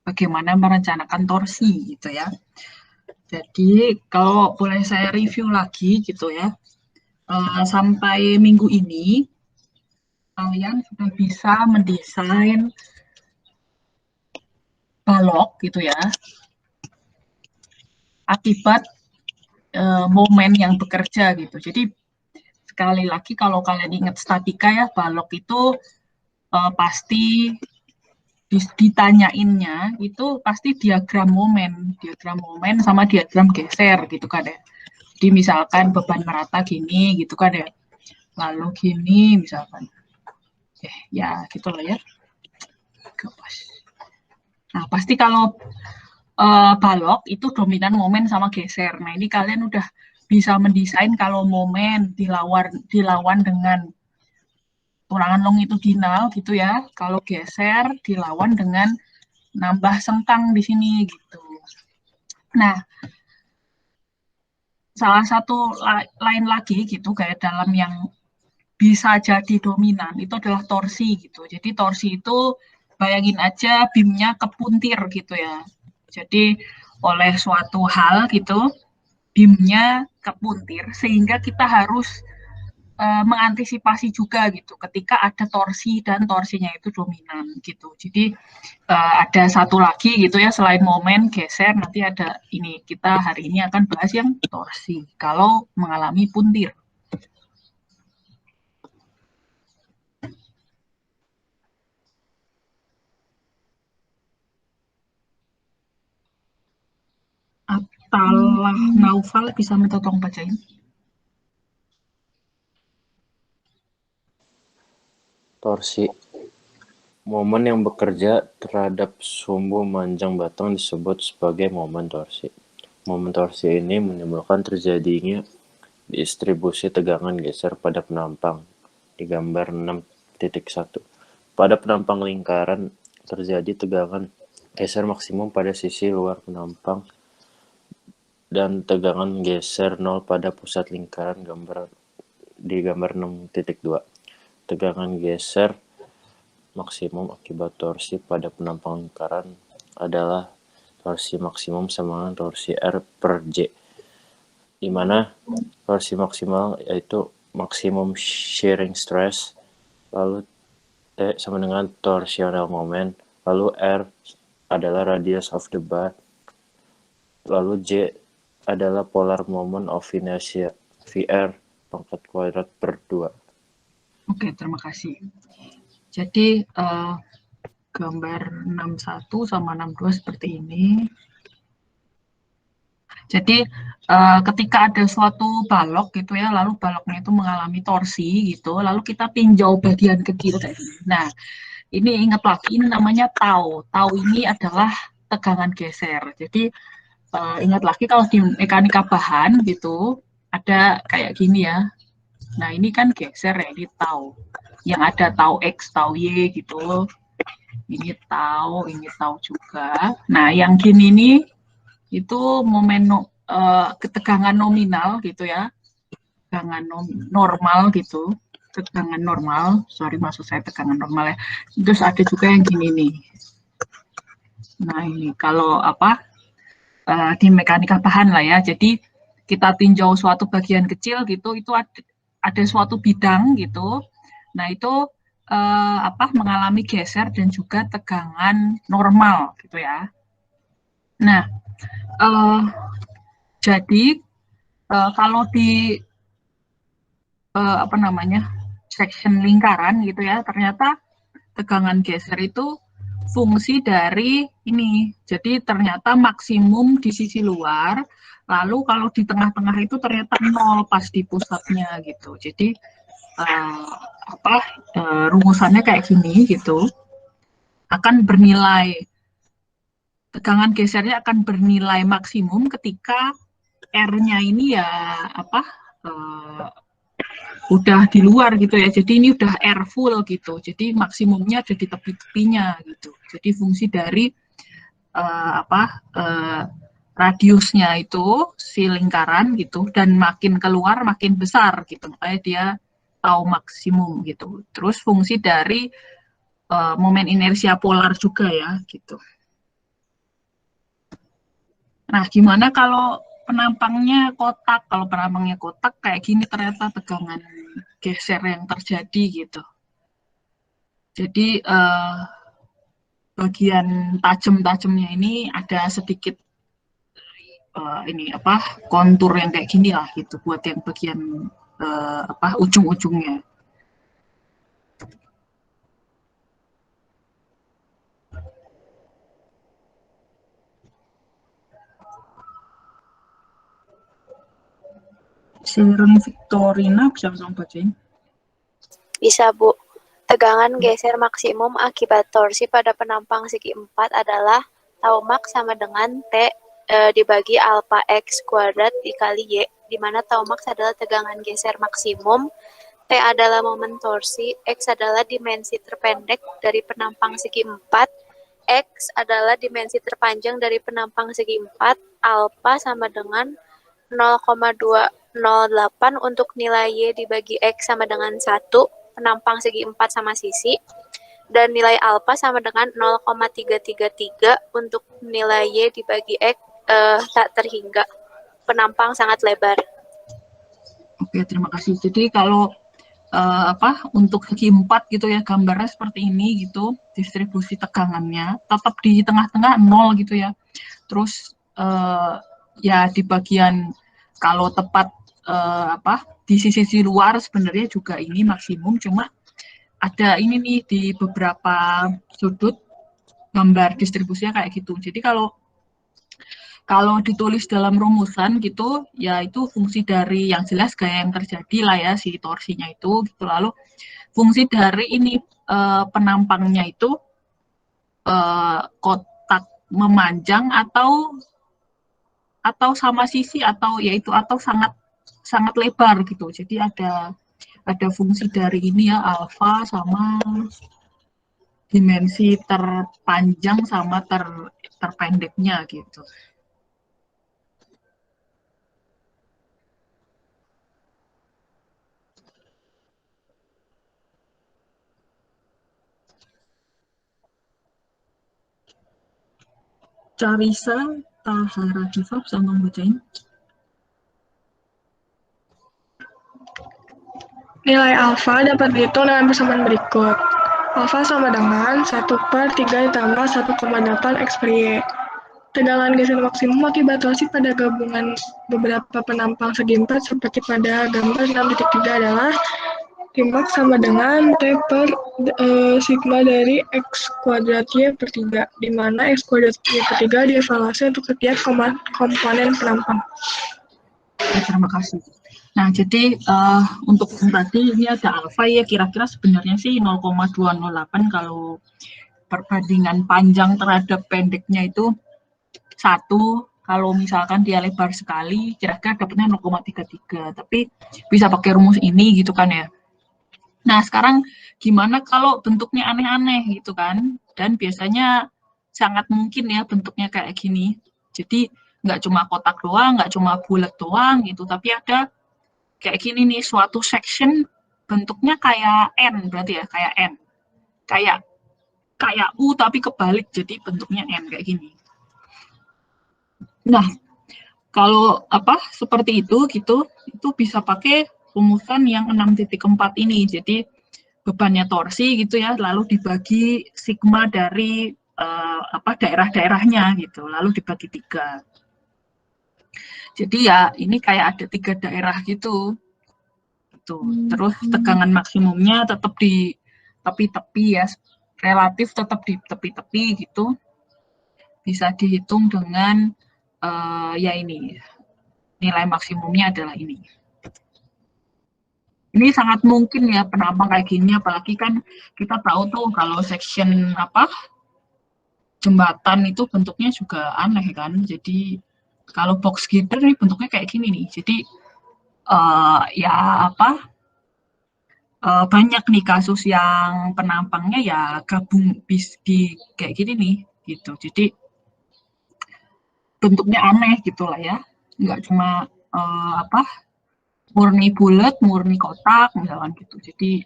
bagaimana merencanakan torsi gitu ya. Jadi kalau boleh saya review lagi gitu ya, sampai minggu ini kalian sudah bisa mendesain balok gitu ya, akibat momen yang bekerja gitu. Jadi sekali lagi kalau kalian ingat statika ya, balok itu pasti ditanyainnya itu pasti diagram momen sama diagram geser gitu kan ya. Jadi misalkan beban merata gini gitu kan ya, lalu gini misalkan, ya gitu lah ya. Nah pasti kalau balok itu dominan momen sama geser. Nah ini kalian udah bisa mendesain kalau momen dilawan dengan tulangan longitudinal gitu ya. Kalau geser dilawan dengan nambah sengkang di sini gitu. Nah, salah satu lain lagi gitu kayak dalam yang bisa jadi dominan itu adalah torsi gitu. Jadi torsi itu bayangin aja bimnya kepuntir gitu ya. Jadi oleh suatu hal gitu bimnya kepuntir sehingga kita harus mengantisipasi juga gitu ketika ada torsi dan torsinya itu dominan gitu. Jadi ada satu lagi gitu ya selain momen geser nanti ada ini kita hari ini akan bahas yang torsi kalau mengalami puntir. Atalah Naufal bisa minta tolong bacain. Torsi. Momen yang bekerja terhadap sumbu manjang batang disebut sebagai momen torsi. Momen torsi ini menimbulkan terjadinya distribusi tegangan geser pada penampang di gambar 6.1. Pada penampang lingkaran terjadi tegangan geser maksimum pada sisi luar penampang dan tegangan geser 0 pada pusat lingkaran di gambar 6.2. Tegangan geser maksimum akibat torsi pada penampang lingkaran adalah torsi maksimum sama dengan torsi R per J, di mana torsi maksimal yaitu maksimum shearing stress, lalu T sama dengan torsional moment, lalu R adalah radius of the bar, lalu J adalah polar moment of inertia, VR pangkat kuadrat per 2. Oke, terima kasih. Jadi gambar 61 sama 62 seperti ini. Jadi ketika ada suatu balok gitu ya, lalu baloknya itu mengalami torsi gitu, lalu kita tinjau bagian kecil dari ini. Nah, ini ingat lagi ini namanya tau. Tau ini adalah tegangan geser. Jadi ingat lagi kalau di mekanika bahan gitu ada kayak gini ya. Nah, ini kan geser ya, ini tau. Yang ada tau X, tau Y gitu. Ini tau juga. Nah, yang gini nih itu momen ketegangan nominal gitu ya, tegangan normal gitu, tegangan normal, sorry maksud saya tegangan normal ya. Terus ada juga yang gini nih. Nah ini kalau apa di mekanika bahan lah ya, jadi kita tinjau suatu bagian kecil gitu, itu ada suatu bidang gitu. Nah itu mengalami geser dan juga tegangan normal gitu ya. Nah jadi kalau di section lingkaran gitu ya, ternyata tegangan geser itu fungsi dari ini. Jadi ternyata maksimum di sisi luar, lalu kalau di tengah-tengah itu ternyata nol pas di pusatnya gitu. Jadi rumusannya kayak gini gitu. Akan bernilai tegangan gesernya akan bernilai maksimum ketika R-nya ini ya udah di luar gitu ya. Jadi ini udah air full gitu. Jadi maksimumnya ada di tepi-tepinya gitu. Jadi fungsi dari radiusnya itu si lingkaran gitu dan makin keluar makin besar gitu. Makanya dia tahu maksimum gitu. Terus fungsi dari momen inersia polar juga ya gitu. Nah, gimana kalau penampangnya kotak? Kalau penampangnya kotak kayak gini ternyata tegangan geser yang terjadi gitu. Jadi bagian tajam-tajamnya ini ada sedikit ini apa kontur yang kayak gini lah gitu buat yang bagian apa ujung-ujungnya. Sharon Victorina bisa langsung bacain. Bisa, Bu. Tegangan geser maksimum akibat torsi pada penampang segi 4 adalah tau max sama dengan T dibagi alpha X kuadrat dikali Y, di mana tau max adalah tegangan geser maksimum, T adalah momen torsi, X adalah dimensi terpendek dari penampang segi 4, X adalah dimensi terpanjang dari penampang segi 4, alpha sama dengan 0,208 untuk nilai Y dibagi X sama dengan 1, penampang segi 4 sama sisi, dan nilai alpha sama dengan 0,333 untuk nilai Y dibagi X tak terhingga. Penampang sangat lebar. Oke, terima kasih. Jadi kalau apa untuk segi 4 gitu ya gambarnya seperti ini gitu distribusi tegangannya tetap di tengah-tengah 0 gitu ya. Terus ya di bagian kalau tepat apa di sisi luar sebenarnya juga ini maksimum, cuma ada ini nih di beberapa sudut gambar distribusinya kayak gitu. Jadi kalau ditulis dalam rumusan gitu, ya itu fungsi dari yang jelas gaya yang terjadi lah ya si torsinya itu gitu. Lalu fungsi dari ini penampangnya itu kotak memanjang atau sama sisi atau yaitu atau sangat sangat lebar gitu. Jadi ada fungsi dari ini ya alfa sama dimensi terpanjang sama terpendeknya gitu. Carisa Tahara Diva bisa membacain. Nilai alfa dapat dihitung dengan persamaan berikut. Alfa sama dengan 1/3 ditambah 1,8 X per Y. Tegangan geser maksimum akibat torsi pada gabungan beberapa penampang segi 4 seperti pada gambar 6.3 adalah Tmax sama dengan T per sigma dari X kuadrat Y per 3, di mana X kuadrat Y per 3 dievaluasi untuk setiap komponen penampang. Ya, terima kasih. Nah, jadi untuk yang tadi ini ada alfa ya, kira-kira sebenarnya sih 0,208 kalau perbandingan panjang terhadap pendeknya itu 1, kalau misalkan dia lebar sekali, kira-kira dapatnya 0,33, tapi bisa pakai rumus ini gitu kan ya. Nah, sekarang gimana kalau bentuknya aneh-aneh gitu kan, dan biasanya sangat mungkin ya bentuknya kayak gini. Jadi nggak cuma kotak doang, nggak cuma bulat doang gitu, tapi ada kayak gini nih, suatu section bentuknya kayak N, berarti ya kayak N. Kayak U tapi kebalik, jadi bentuknya N kayak gini. Nah, kalau apa seperti itu gitu, itu bisa pakai rumusan yang 6.4 ini. Jadi bebannya torsi gitu ya, lalu dibagi sigma dari apa daerah-daerahnya gitu, lalu dibagi 3. Jadi ya ini kayak ada 3 daerah gitu. Terus tegangan maksimumnya tetap di tepi-tepi ya, relatif tetap di tepi-tepi gitu. Bisa dihitung dengan ya ini nilai maksimumnya adalah ini. Ini sangat mungkin ya penampang kayak gini, apalagi kan kita tahu tuh kalau section apa jembatan itu bentuknya juga aneh kan. Jadi kalau box girder ini bentuknya kayak gini nih. Jadi ya apa banyak nih kasus yang penampangnya ya gabung di kayak gini nih gitu. Jadi bentuknya aneh gitulah ya. Nggak cuma apa murni bulat, murni kotak misalkan gitu. Jadi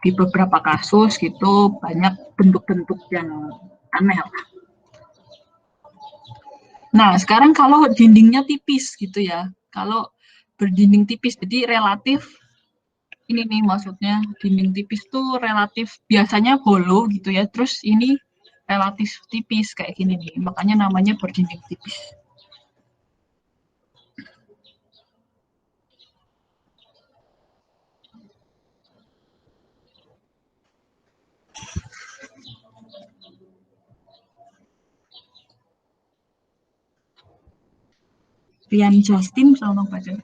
di beberapa kasus gitu banyak bentuk-bentuk yang aneh lah. Nah, sekarang kalau dindingnya tipis gitu ya. Kalau berdinding tipis, jadi relatif ini nih maksudnya dinding tipis tuh relatif biasanya hollow gitu ya. Terus ini relatif tipis kayak gini nih. Makanya namanya berdinding tipis. Rian Justin sama baca.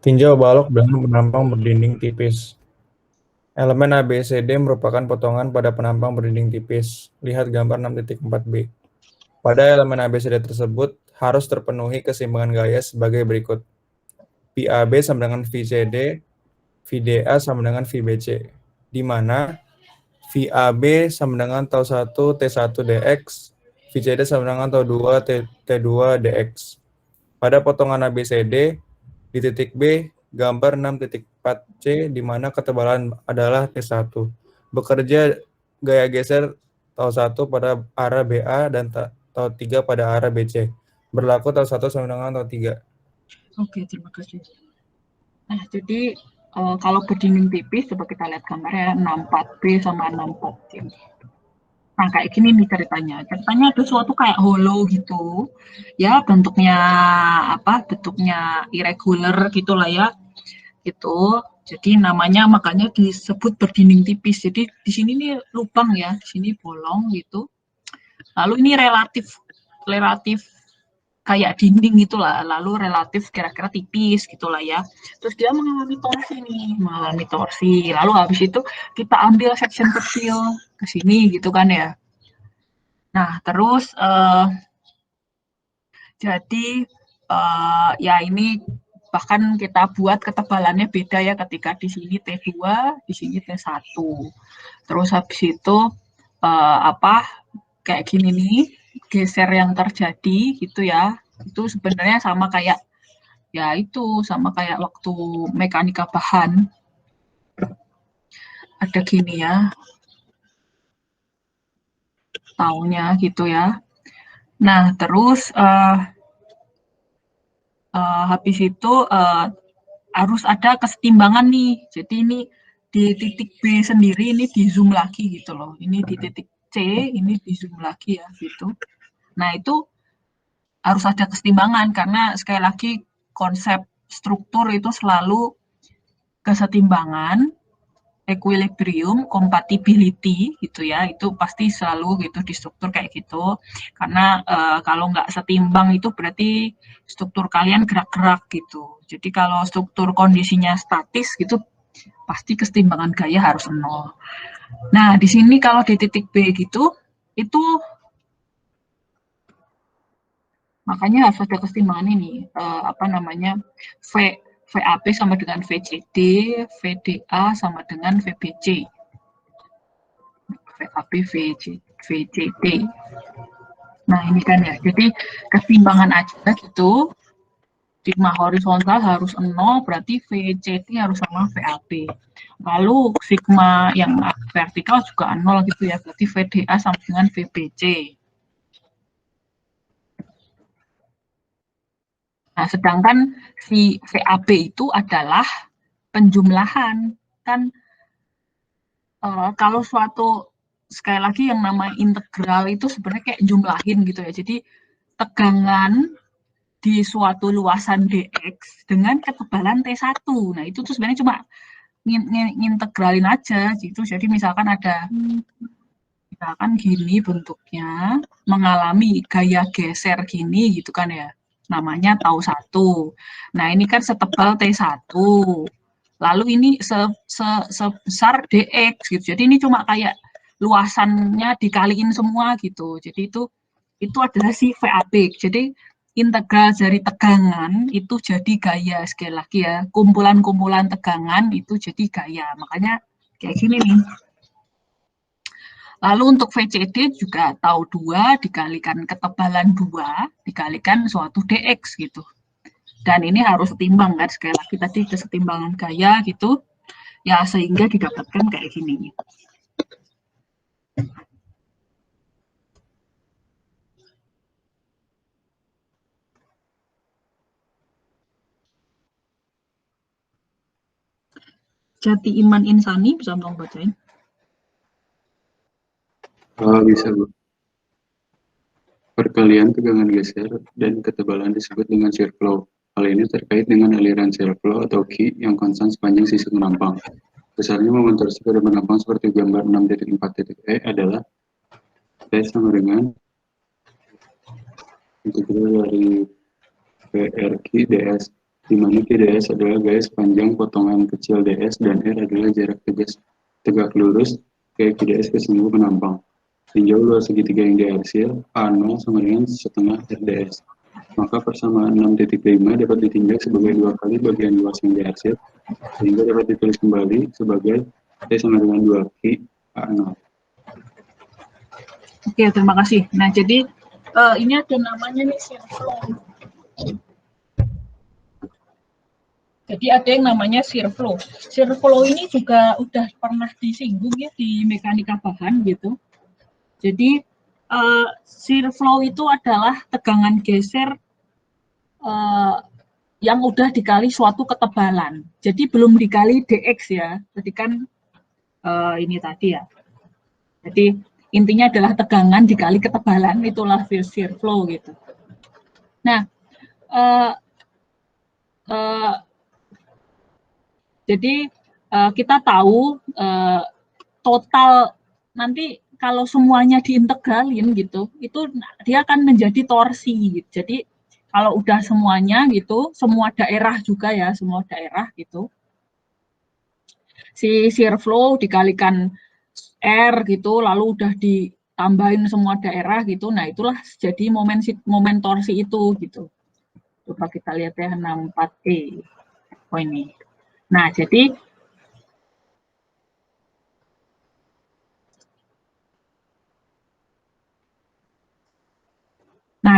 Tinjau balok dengan penampang berdinding tipis. Elemen ABCD merupakan potongan pada penampang berdinding tipis. Lihat gambar 6.4b. Pada elemen ABCD tersebut harus terpenuhi keseimbangan gaya sebagai berikut. PAB sama dengan VCD, VDA sama dengan VBC, di mana VAB sama dengan tau 1 T1 dx, VCD sama dengan tau 2 T2 dx. Pada potongan ABCD, di titik B, gambar 6.4C, di mana ketebalan adalah T1. Bekerja gaya geser tau 1 pada arah BA dan tau 3 pada arah BC. Berlaku tau 1 sama dengan tau 3. Oke, terima kasih. Nah, jadi kalau berdinding tipis, coba kita lihat gambarnya 64B sama 64C. Nah, kayak gini nih ceritanya. Ceritanya ada suatu kayak hollow gitu. Ya, bentuknya apa? Bentuknya irregular gitulah ya. Gitu. Jadi namanya makanya disebut berdinding tipis. Jadi di sini nih lubang ya, di sini bolong gitu. Lalu ini relatif kayak dinding gitulah, lalu relatif kira-kira tipis gitulah ya. Terus dia mengalami torsi. Lalu habis itu kita ambil section kecil ke sini gitu kan ya. Nah, terus jadi ya ini bahkan kita buat ketebalannya beda ya ketika di sini T2, di sini T1. Terus habis itu kayak gini nih, geser yang terjadi gitu ya. Itu sebenarnya sama kayak waktu mekanika bahan. Ada gini ya. Taunya gitu ya. Nah, terus habis itu harus ada kesetimbangan nih. Jadi ini di titik B sendiri ini di zoom lagi gitu loh. Ini di titik C, ini di zoom lagi ya gitu. Nah, itu harus ada kesetimbangan karena sekali lagi konsep struktur itu selalu kesetimbangan, equilibrium, compatibility gitu ya, itu pasti selalu gitu di struktur kayak gitu. Karena kalau nggak setimbang itu berarti struktur kalian gerak-gerak gitu. Jadi kalau struktur kondisinya statis gitu pasti kesetimbangan gaya harus 0. Nah, di sini kalau di titik B gitu, itu makanya harus ada kesetimbangan ini, VAB sama dengan VCD, VDA sama dengan VBC. VAB, VCD. Nah, ini kan ya, jadi keseimbangan aja gitu. Sigma horizontal harus 0, berarti VCD harus sama VAB. Lalu sigma yang vertikal juga 0 gitu ya, berarti VDA sama dengan VBC. Nah, sedangkan si VAB itu adalah penjumlahan. Kan kalau suatu, sekali lagi yang namanya integral itu sebenarnya kayak jumlahin gitu ya. Jadi tegangan di suatu luasan dx dengan ketebalan T1. Nah, itu tuh sebenarnya cuma ngintegralin aja gitu. Jadi misalkan gini bentuknya, mengalami gaya geser gini gitu kan ya. Namanya tau 1. Nah, ini kan setebal T1. Lalu ini sebesar dx gitu. Jadi ini cuma kayak luasannya dikaliin semua gitu. Jadi itu adalah si VAB. Jadi integral dari tegangan itu jadi gaya. Sekali lagi ya, kumpulan-kumpulan tegangan itu jadi gaya. Makanya kayak gini nih. Lalu untuk VCD juga tahu 2 dikalikan ketebalan 2 dikalikan suatu dx gitu. Dan ini harus setimbang kan, sekali lagi tadi kesetimbangan gaya gitu. Ya sehingga didapatkan kayak gini. Jati Iman Insani, bisa tolong bacain? Bisa, Bu. Perkalian tegangan geser dan ketebalan disebut dengan shear flow. Hal ini terkait dengan aliran shear flow atau Q yang konstan sepanjang sisi penampang. Besarnya momen torsi pada penampang seperti gambar 6.4.E adalah T sama dengan integral dari PRQ ds, di mana Q ds adalah gaya sepanjang potongan kecil ds dan R adalah jarak tegak lurus ke Q ds ke sumbu penampang. Tinjau luas segitiga yang diarsil, A0 sama dengan setengah RDS. Maka persamaan 6.5 dapat ditinjau sebagai 2 kali bagian luas yang diarsil, sehingga dapat ditulis kembali sebagai T sama dengan 2 Q A0. Oke, terima kasih. Nah, jadi ini ada namanya nih shear flow. Jadi ada yang namanya shear flow. Shear flow ini juga udah pernah disinggung ya di mekanika bahan gitu. Jadi shear flow itu adalah tegangan geser yang udah dikali suatu ketebalan. Jadi belum dikali dx ya. Jadi kan ini tadi ya. Jadi intinya adalah tegangan dikali ketebalan, itulah shear flow gitu. Nah, jadi kita tahu total nanti kalau semuanya diintegralin gitu, itu dia akan menjadi torsi. Gitu. Jadi kalau udah semuanya gitu, semua daerah juga ya, semua daerah gitu, si shear flow dikalikan R gitu, lalu udah ditambahin semua daerah gitu, nah itulah jadi momen torsi itu gitu. Coba kita lihat ya 64E. Oh ini. Nah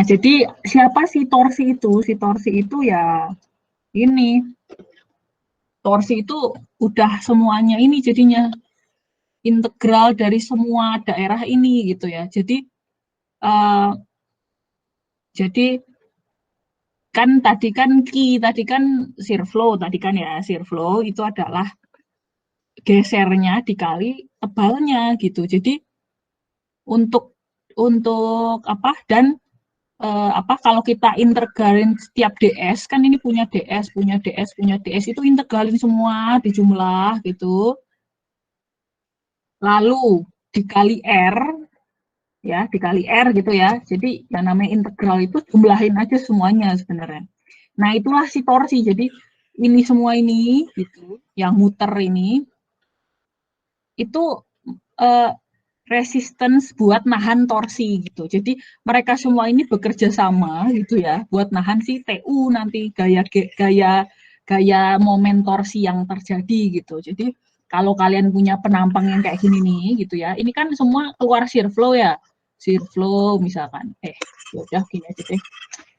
jadi siapa si torsi itu? Si torsi itu ya ini. Torsi itu udah semuanya ini jadinya integral dari semua daerah ini gitu ya. Jadi kan tadi kan shear flow tadi kan ya, shear flow itu adalah gesernya dikali tebalnya gitu. Jadi untuk apa dan apa kalau kita integralin setiap ds kan ini punya ds itu integralin semua dijumlah gitu. Lalu dikali R ya, dikali R gitu ya. Jadi yang namanya integral itu jumlahin aja semuanya sebenarnya. Nah, itulah si torsi. Jadi ini semua ini gitu, yang muter ini itu resistance buat nahan torsi gitu. Jadi mereka semua ini bekerja sama gitu ya buat nahan si TU nanti gaya momen torsi yang terjadi gitu. Jadi kalau kalian punya penampang yang kayak gini nih gitu ya, ini kan semua keluar shear flow ya. Shear flow misalkan. Ya udah gini aja deh.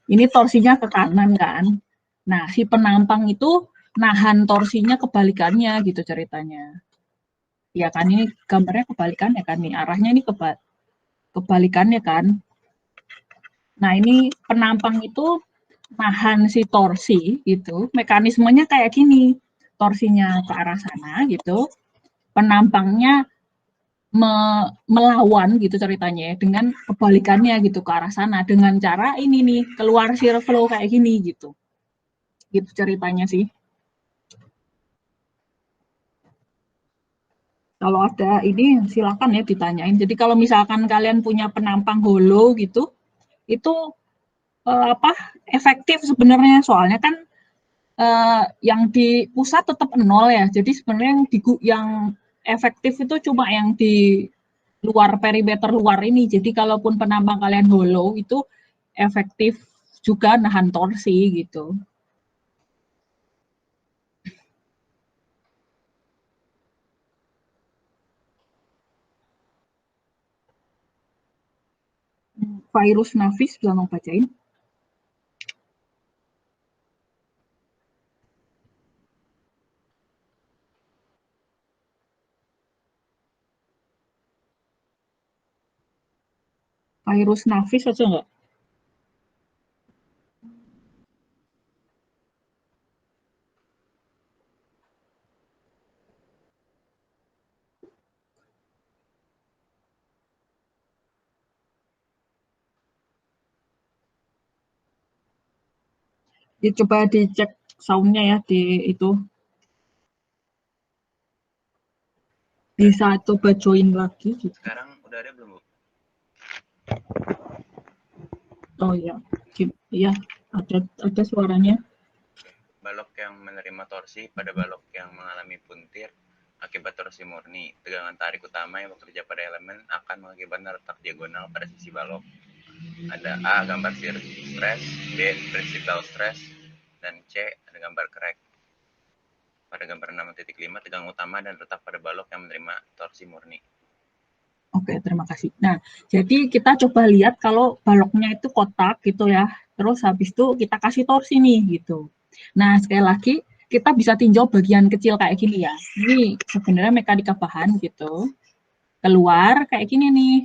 Ini torsinya ke kanan kan. Nah, si penampang itu nahan torsinya kebalikannya gitu ceritanya. Ya kan ini gambarnya kebalikannya kan nih, arahnya ini kebalikannya kan. Nah, ini penampang itu nahan si torsi gitu. Mekanismenya kayak gini. Torsinya ke arah sana gitu. Penampangnya melawan gitu ceritanya ya, dengan kebalikannya gitu ke arah sana dengan cara ini nih keluar shear flow kayak gini gitu. Gitu ceritanya sih. Kalau ada ini silakan ya ditanyain. Jadi kalau misalkan kalian punya penampang hollow gitu, itu apa efektif sebenarnya soalnya kan yang di pusat tetap nol ya. Jadi sebenarnya yang efektif itu cuma yang di luar perimeter luar ini. Jadi kalaupun penampang kalian hollow itu efektif juga nahan torsi gitu. Virus Nafis bisa mau bacain? Virus Nafis aja nggak? Ya, coba dicek soundnya ya di itu. Bisa coba join lagi gitu. Sekarang udah ada belum, Bu? Oh ya, iya ada suaranya. Balok yang menerima torsi pada balok yang mengalami puntir akibat torsi murni. Tegangan tarik utama yang bekerja pada elemen akan mengakibatkan retak diagonal pada sisi balok. Ada A, gambar stress, B, principal stress, dan C, ada gambar crack. Pada gambar 6.5, tegangan utama dan retak pada balok yang menerima torsi murni. Oke, terima kasih. Nah, jadi kita coba lihat kalau baloknya itu kotak gitu ya. Terus habis itu kita kasih torsi nih gitu. Nah, sekali lagi kita bisa tinjau bagian kecil kayak gini ya. Ini sebenarnya mekanika bahan gitu. Keluar kayak gini nih.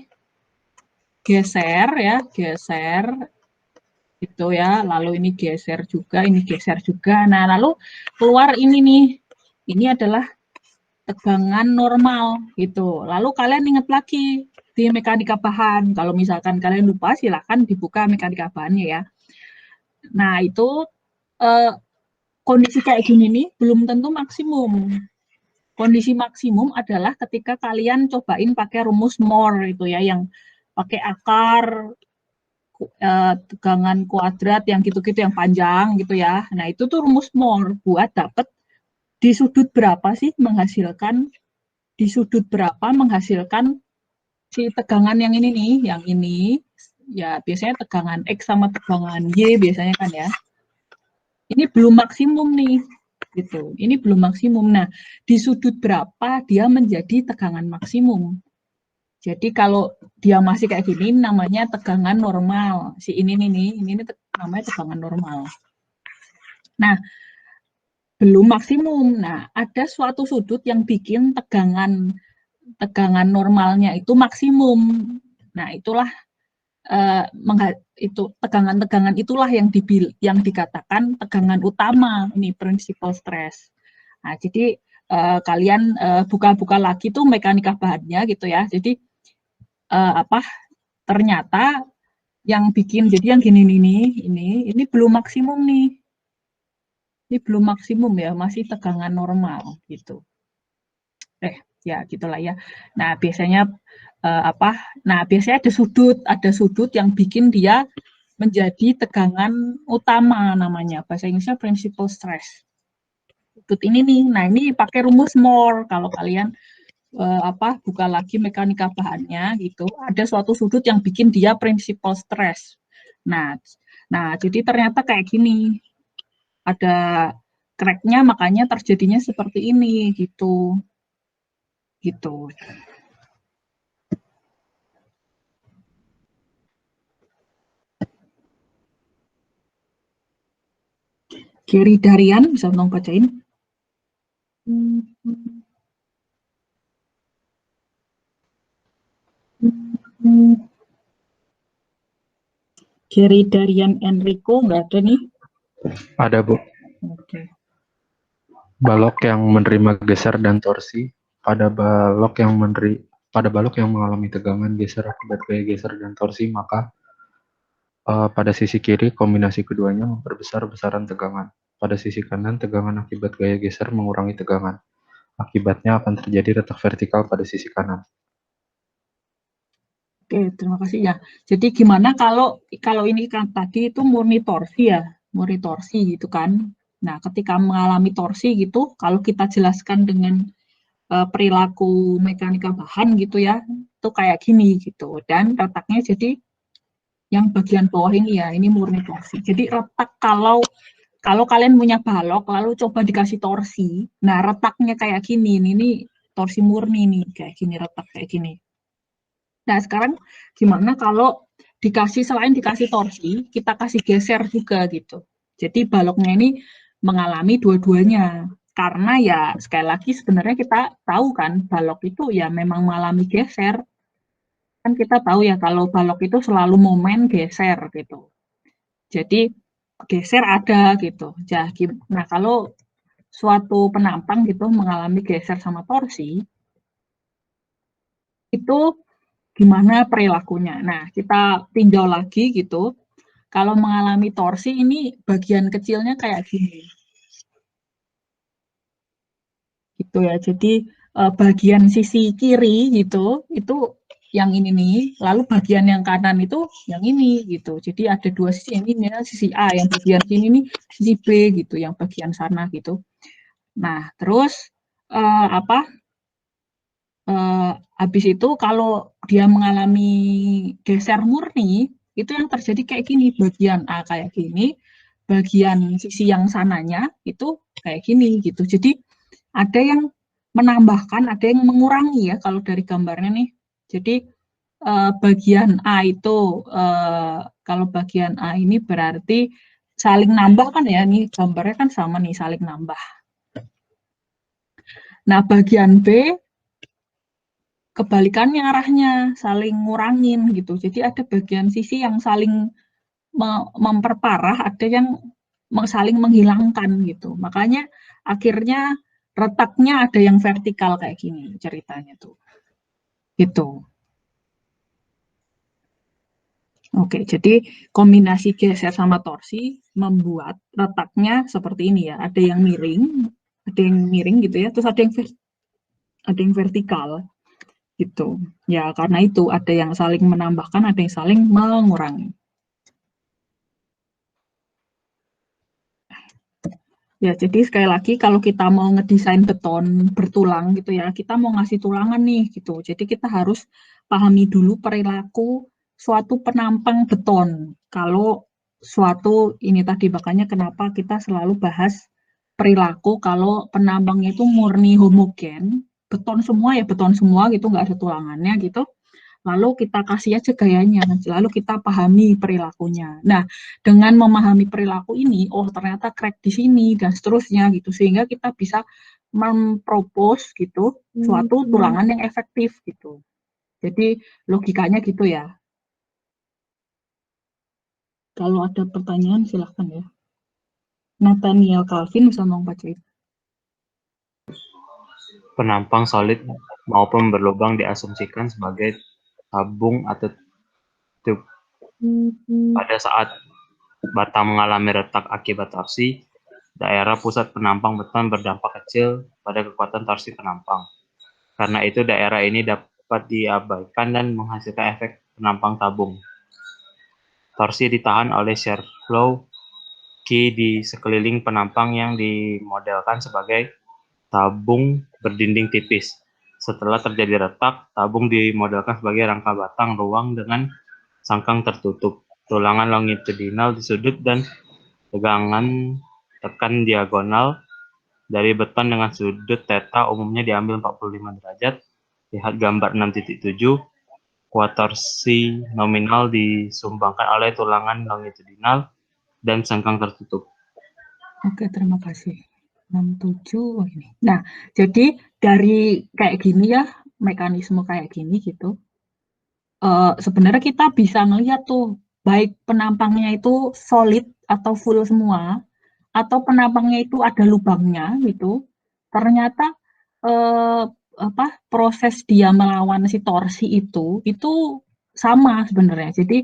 Geser ya, geser gitu ya. Lalu ini geser juga, ini geser juga. Nah, lalu keluar ini nih. Ini adalah tegangan normal gitu. Lalu kalian ingat lagi di mekanika bahan. Kalau misalkan kalian lupa, silakan dibuka mekanika bahannya ya. Nah, itu kondisi kayak gini nih belum tentu maksimum. Kondisi maksimum adalah ketika kalian cobain pakai rumus Moore itu ya, yang pakai akar tegangan kuadrat yang gitu-gitu yang panjang gitu ya. Nah, itu tuh rumus Moore buat dapet di sudut berapa sih menghasilkan si tegangan yang ini nih, yang ini ya biasanya tegangan X sama tegangan Y biasanya kan ya. Ini belum maksimum nih, gitu. Ini belum maksimum. Nah, di sudut berapa dia menjadi tegangan maksimum? Jadi kalau dia masih kayak gini namanya tegangan normal. Si ini nih, ini namanya tegangan normal. Nah, belum maksimum. Nah, ada suatu sudut yang bikin tegangan normalnya itu maksimum. Nah, itulah itu tegangan-tegangan itulah yang dikatakan tegangan utama, ini principal stress. Nah, jadi kalian buka-buka lagi tuh mekanika bahannya gitu ya. Jadi ternyata yang bikin jadi yang gini ini belum maksimum nih. Ini belum maksimum ya, masih tegangan normal gitu. Ya gitulah ya. Nah, biasanya Nah, biasanya ada sudut yang bikin dia menjadi tegangan utama namanya. Bahasa Inggrisnya principal stress. Sudut ini nih. Nah, ini pakai rumus Moore kalau kalian buka lagi mekanika bahannya gitu. Ada suatu sudut yang bikin dia principal stress. Nah, jadi ternyata kayak gini. Ada crack-nya makanya terjadinya seperti ini gitu. Gitu. Gary Darian bisa tolong bacain. Gary Darian Enrico nggak ada nih? Ada, Bu. Oke. Balok yang menerima geser dan torsi pada balok yang mengalami tegangan geser akibat gaya geser dan torsi, maka pada sisi kiri kombinasi keduanya memperbesar besaran tegangan. Pada sisi kanan tegangan akibat gaya geser mengurangi tegangan. Akibatnya akan terjadi retak vertikal pada sisi kanan. Oke, terima kasih ya. Jadi gimana kalau ini kan tadi itu murni torsi gitu kan. Nah, ketika mengalami torsi gitu, kalau kita jelaskan dengan perilaku mekanika bahan gitu ya, itu kayak gini gitu. Dan retaknya jadi yang bagian bawah ini ya, ini murni torsi. Jadi retak kalau kalian punya balok lalu coba dikasih torsi, nah retaknya kayak gini, ini torsi murni nih, kayak gini retak kayak gini. Nah, sekarang gimana kalau selain dikasih torsi, kita kasih geser juga gitu. Jadi baloknya ini mengalami dua-duanya. Karena ya sekali lagi sebenarnya kita tahu kan balok itu ya memang mengalami geser. kan kita tahu ya kalau balok itu selalu momen geser gitu. Jadi geser ada gitu. Nah kalau suatu penampang gitu mengalami geser sama torsi, itu gimana perilakunya. Nah kita tinjau lagi gitu. Kalau mengalami torsi ini bagian kecilnya kayak gini. Gitu ya. Jadi bagian sisi kiri gitu itu yang ini nih, lalu bagian yang kanan itu yang ini gitu. Jadi ada dua sisi, yang ini sisi A, yang bagian sini nih sisi B gitu, yang bagian sana gitu. Nah, terus habis itu kalau dia mengalami geser murni, itu yang terjadi kayak gini, bagian A kayak gini, bagian sisi yang sananya itu kayak gini gitu. Jadi ada yang menambahkan, ada yang mengurangi ya kalau dari gambarnya nih. Jadi bagian A itu kalau bagian A ini berarti saling nambah kan ya, nih gambarnya kan sama nih saling nambah. Nah bagian B kebalikannya arahnya, saling ngurangin gitu. Jadi ada bagian sisi yang saling memperparah, ada yang saling menghilangkan gitu. Makanya akhirnya retaknya ada yang vertikal kayak gini ceritanya tuh. Gitu. Oke, jadi kombinasi geser sama torsi membuat retaknya seperti ini ya. Ada yang miring gitu ya, terus ada yang vertikal gitu. Ya, karena itu ada yang saling menambahkan, ada yang saling mengurangi. Ya, jadi sekali lagi kalau kita mau ngedesain beton bertulang gitu ya, kita mau ngasih tulangan nih gitu. Jadi kita harus pahami dulu perilaku suatu penampang beton. Kalau suatu ini tadi makanya kenapa kita selalu bahas perilaku kalau penampangnya itu murni homogen, beton semua ya beton semua gitu, nggak ada tulangannya gitu. Lalu kita kasih aja gayanya, lalu kita pahami perilakunya. Nah, dengan memahami perilaku ini, oh ternyata crack di sini dan seterusnya gitu, sehingga kita bisa mempropos gitu suatu tulangan yang efektif gitu. Jadi logikanya gitu ya. Kalau ada pertanyaan silahkan ya. Nathaniel Calvin bisa ngomong Pak Cip. Penampang solid maupun berlubang diasumsikan sebagai tabung atau tube. Pada saat batang mengalami retak akibat torsi, daerah pusat penampang beton berdampak kecil pada kekuatan torsi penampang. Karena itu daerah ini dapat diabaikan dan menghasilkan efek penampang tabung. Torsi ditahan oleh shear flow Q di sekeliling penampang yang dimodelkan sebagai tabung berdinding tipis. Setelah terjadi retak, tabung dimodelkan sebagai rangka batang ruang dengan sangkang tertutup. Tulangan longitudinal di sudut dan tegangan tekan diagonal dari beton dengan sudut theta umumnya diambil 45 derajat. Lihat gambar 6.7. Kuat torsi nominal disumbangkan oleh tulangan longitudinal dan sangkang tertutup. Oke, terima kasih. 67 ini. Nah, jadi dari kayak gini ya, mekanisme kayak gini gitu, sebenarnya kita bisa ngelihat tuh, baik penampangnya itu solid atau full semua, atau penampangnya itu ada lubangnya gitu, ternyata proses dia melawan si torsi itu sama sebenarnya. Jadi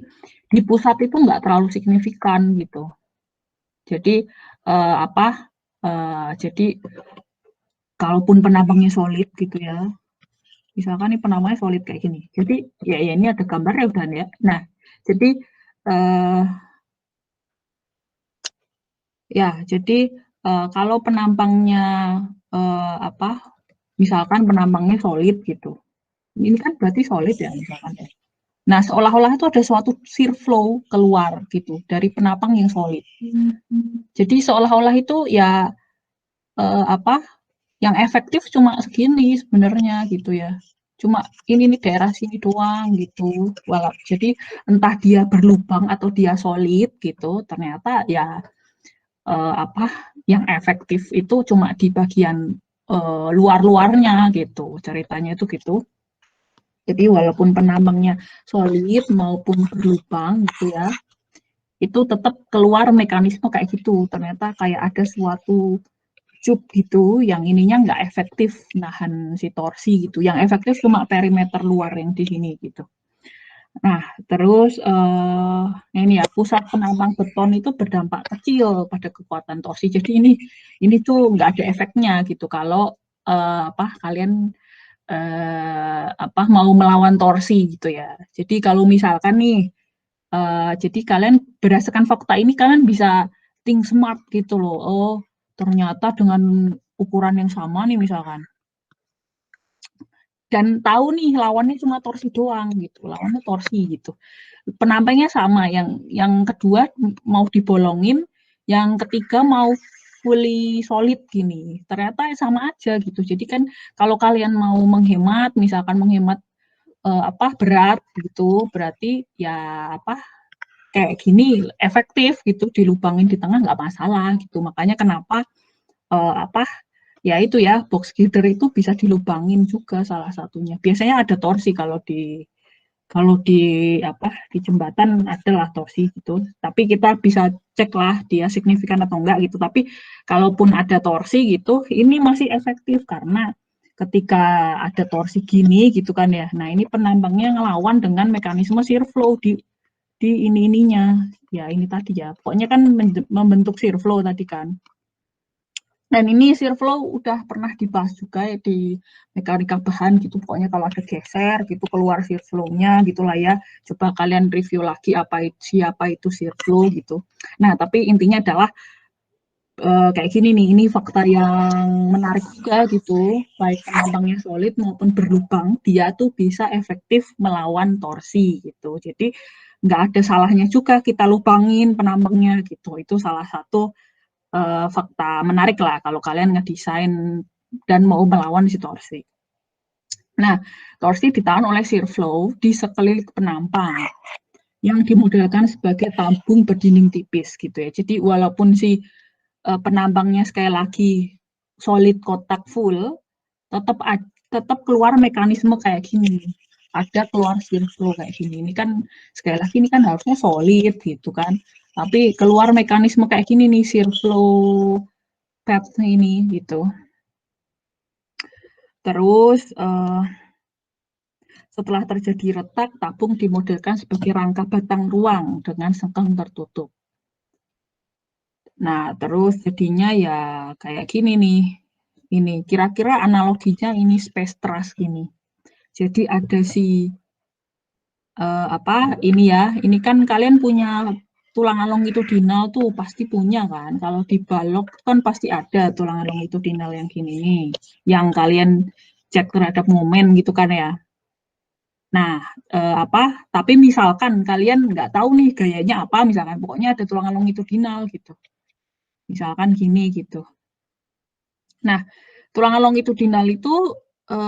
di pusat itu nggak terlalu signifikan gitu. Jadi jadi kalaupun penampangnya solid gitu ya, misalkan ini penampangnya solid kayak gini. Jadi ya ini ada gambarnya udah ya. Nah, jadi kalau penampangnya misalkan penampangnya solid gitu. Ini kan berarti solid ya misalkan ya. Nah, seolah-olah itu ada suatu shear flow keluar gitu dari penampang yang solid. Jadi seolah-olah itu ya yang efektif cuma segini sebenarnya gitu ya. Cuma ini nih daerah sini doang gitu. Jadi entah dia berlubang atau dia solid gitu, ternyata ya yang efektif itu cuma di bagian luar-luarnya gitu. Ceritanya itu gitu. Jadi walaupun penambangnya solid maupun berlubang gitu ya, itu tetap keluar mekanisme kayak gitu. Ternyata kayak ada suatu cup gitu yang ininya nggak efektif nahan si torsi gitu. Yang efektif cuma perimeter luar yang di sini gitu. Nah, terus ini ya pusat penambang beton itu berdampak kecil pada kekuatan torsi. Jadi ini tuh nggak ada efeknya gitu kalau kalian mau melawan torsi gitu ya. Jadi kalau misalkan nih, jadi kalian berdasarkan fakta ini kalian bisa think smart gitu loh. Oh, ternyata dengan ukuran yang sama nih misalkan. Dan tahu nih lawannya cuma torsi doang gitu, lawannya torsi gitu. Penambangnya sama, yang kedua mau dibolongin, yang ketiga mau fully solid gini. Ternyata sama aja gitu. Jadi kan kalau kalian mau menghemat, misalkan menghemat berat gitu, berarti ya kayak gini efektif gitu, dilubangin di tengah nggak masalah gitu. Makanya kenapa ya itu ya box girder itu bisa dilubangin juga salah satunya. Biasanya ada torsi kalau di di jembatan adalah torsi gitu. Tapi kita bisa cek lah dia signifikan atau enggak gitu. Tapi kalaupun ada torsi gitu, ini masih efektif karena ketika ada torsi gini gitu kan ya. Nah, ini penambangnya ngelawan dengan mekanisme shear flow di ininya. Ya, ini tadi ya. Pokoknya kan membentuk shear flow tadi kan. Dan ini shear flow udah pernah dibahas juga ya di mekanika bahan gitu. Pokoknya kalau ada geser gitu keluar shear flow-nya gitulah ya. Coba kalian review lagi siapa itu shear flow gitu. Nah, tapi intinya adalah kayak gini nih, ini fakta yang menarik juga gitu. Baik penambangnya solid maupun berlubang, dia tuh bisa efektif melawan torsi gitu. Jadi nggak ada salahnya juga kita lubangin penambangnya gitu. Itu salah satu fakta menarik lah kalau kalian ngedesain dan mau melawan si torsi. Nah, torsi ditahan oleh shear flow di sekeliling penambang yang dimodelkan sebagai tabung berdinding tipis gitu ya. Jadi walaupun si penambangnya sekali lagi solid kotak full, tetap keluar mekanisme kayak gini. Ada keluar shear flow kayak gini. Ini kan sekali lagi ini kan harusnya solid gitu kan. Tapi keluar mekanisme kayak gini nih shear flow path ini gitu. Terus setelah terjadi retak, tabung dimodelkan sebagai rangka batang ruang dengan sengkang tertutup. Nah, terus jadinya ya kayak gini nih. Ini kira-kira analoginya ini space truss gini. Jadi ada si ini ya. Ini kan kalian punya tulangan longitudinal tuh pasti punya kan. Kalau di balok kan pasti ada tulangan longitudinal yang gini nih. Yang kalian cek terhadap momen gitu kan ya. Nah, tapi misalkan kalian nggak tahu nih gayanya apa, misalkan pokoknya ada tulangan longitudinal gitu. Misalkan gini gitu. Nah, tulangan longitudinal itu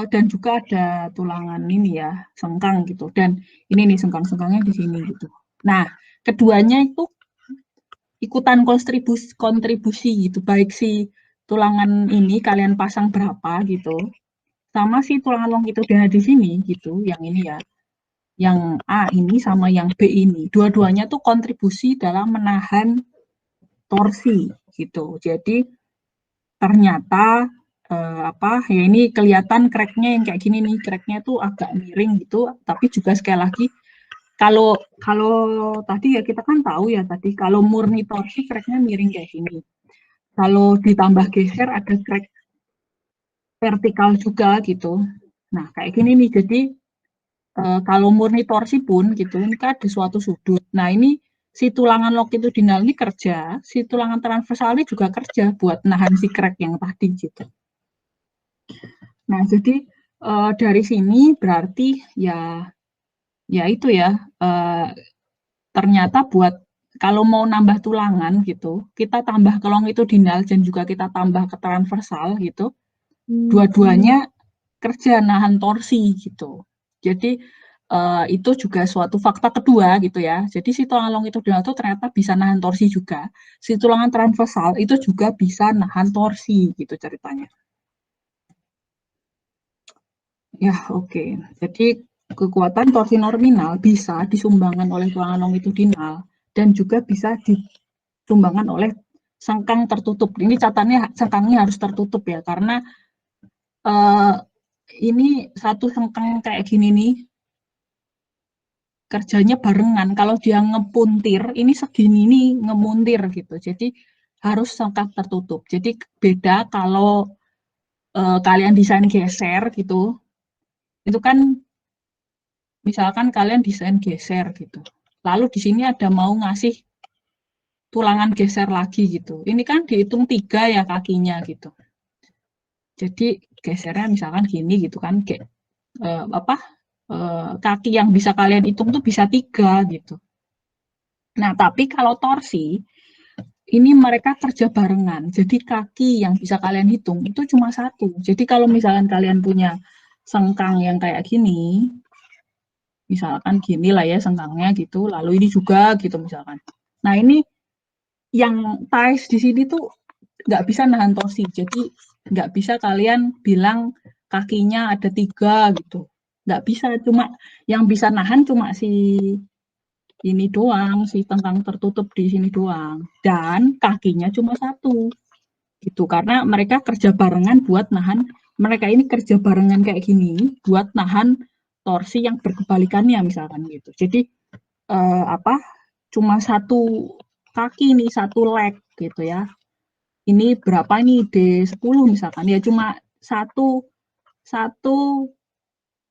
dan juga ada tulangan ini ya, sengkang gitu. Dan ini nih sengkang-sengkangnya di sini gitu. Nah, keduanya itu ikutan kontribusi gitu. Baik si tulangan ini kalian pasang berapa gitu, sama si tulangan longitudinal di sini gitu, yang ini ya. Yang A ini sama yang B ini. Dua-duanya tuh kontribusi dalam menahan torsi gitu. Jadi ternyata ya ini kelihatan crack-nya yang kayak gini nih, crack-nya tuh agak miring gitu, tapi juga sekali lagi kalau tadi ya kita kan tahu ya tadi kalau murni torsi crack-nya miring kayak gini. Kalau ditambah geser ada crack vertikal juga gitu. Nah, kayak gini nih. Jadi kalau murni torsi pun gitu, ini kan ada suatu sudut. Nah, ini si tulangan longitudinal ini kerja, si tulangan transversal ini juga kerja buat nahan si crack yang tadi gitu. Nah, jadi dari sini berarti ya itu ya ternyata buat kalau mau nambah tulangan gitu, kita tambah ke longitudinal dan juga kita tambah ke transversal gitu, dua-duanya kerja nahan torsi gitu. Jadi itu juga suatu fakta kedua gitu ya. Jadi si tulangan longitudinal itu ternyata bisa nahan torsi juga. Si tulangan transversal itu juga bisa nahan torsi gitu ceritanya. Ya, oke. Jadi kekuatan torsi nominal bisa disumbangkan oleh tulangan longitudinal dan juga bisa disumbangkan oleh sengkang tertutup. Ini catatannya sengkangnya harus tertutup ya, karena ini satu sengkang kayak gini nih, kerjanya barengan. Kalau dia ngepuntir, ini segini nih ngemuntir gitu. Jadi harus sengkang tertutup. Jadi beda kalau kalian desain geser gitu, itu kan misalkan kalian desain geser gitu. Lalu di sini ada mau ngasih tulangan geser lagi gitu. Ini kan dihitung 3 ya kakinya gitu. Jadi gesernya misalkan gini gitu kan, kayak kaki yang bisa kalian hitung tuh bisa 3 gitu. Nah, tapi kalau torsi, ini mereka kerja barengan. Jadi kaki yang bisa kalian hitung itu cuma 1. Jadi kalau misalkan kalian punya sengkang yang kayak gini, misalkan gini lah ya sengkangnya gitu, lalu ini juga gitu misalkan. Nah, ini yang ties di sini tuh nggak bisa nahan torsi. Jadi nggak bisa kalian bilang kakinya ada 3 gitu. Nggak bisa, cuma yang bisa nahan cuma si ini doang, si tengkang tertutup di sini doang. Dan kakinya cuma 1 gitu, karena mereka kerja barengan buat nahan, mereka ini kerja barengan kayak gini buat nahan torsi yang berkebalikannya misalkan gitu. Jadi cuma 1 kaki nih, 1 leg gitu ya. Ini berapa nih, D10 misalkan ya, cuma satu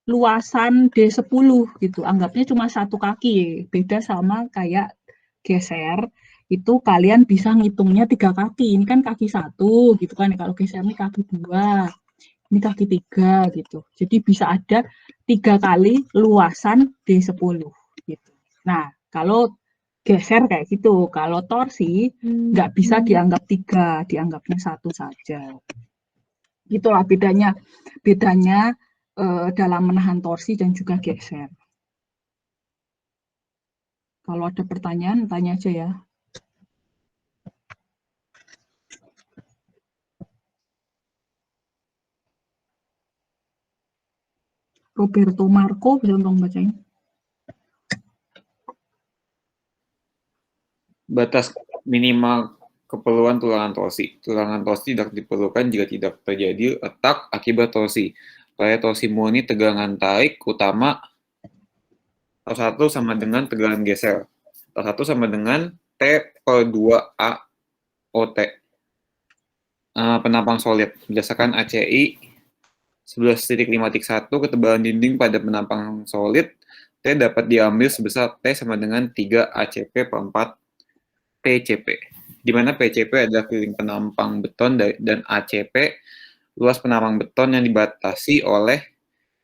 luasan D10 gitu, anggapnya cuma 1 kaki. Beda sama kayak geser, itu kalian bisa ngitungnya 3 kaki. Ini kan kaki 1 gitu kan, kalau geser ini kaki 2, ini kaki 3 gitu. Jadi bisa ada 3 kali luasan D10 gitu. Nah, kalau geser kayak gitu, kalau torsi nggak bisa dianggap 3, dianggapnya 1 saja. Itulah bedanya dalam menahan torsi dan juga geser. Kalau ada pertanyaan, tanya aja ya. Roberto Marco, bisa tolong bacain. Batas minimal keperluan tulangan torsi. Tulangan torsi tidak diperlukan jika tidak terjadi letak akibat torsi. Pada torsi murni tegangan tarik utama T1 sama dengan tegangan geser. T1 sama dengan T/2A OT. Penampang solid. Berdasarkan ACI 11.5.1, ketebalan dinding pada penampang solid T dapat diambil sebesar T sama dengan 3 ACP per 4 PCP, di mana PCP adalah keliling penampang beton dan ACP luas penampang beton yang dibatasi oleh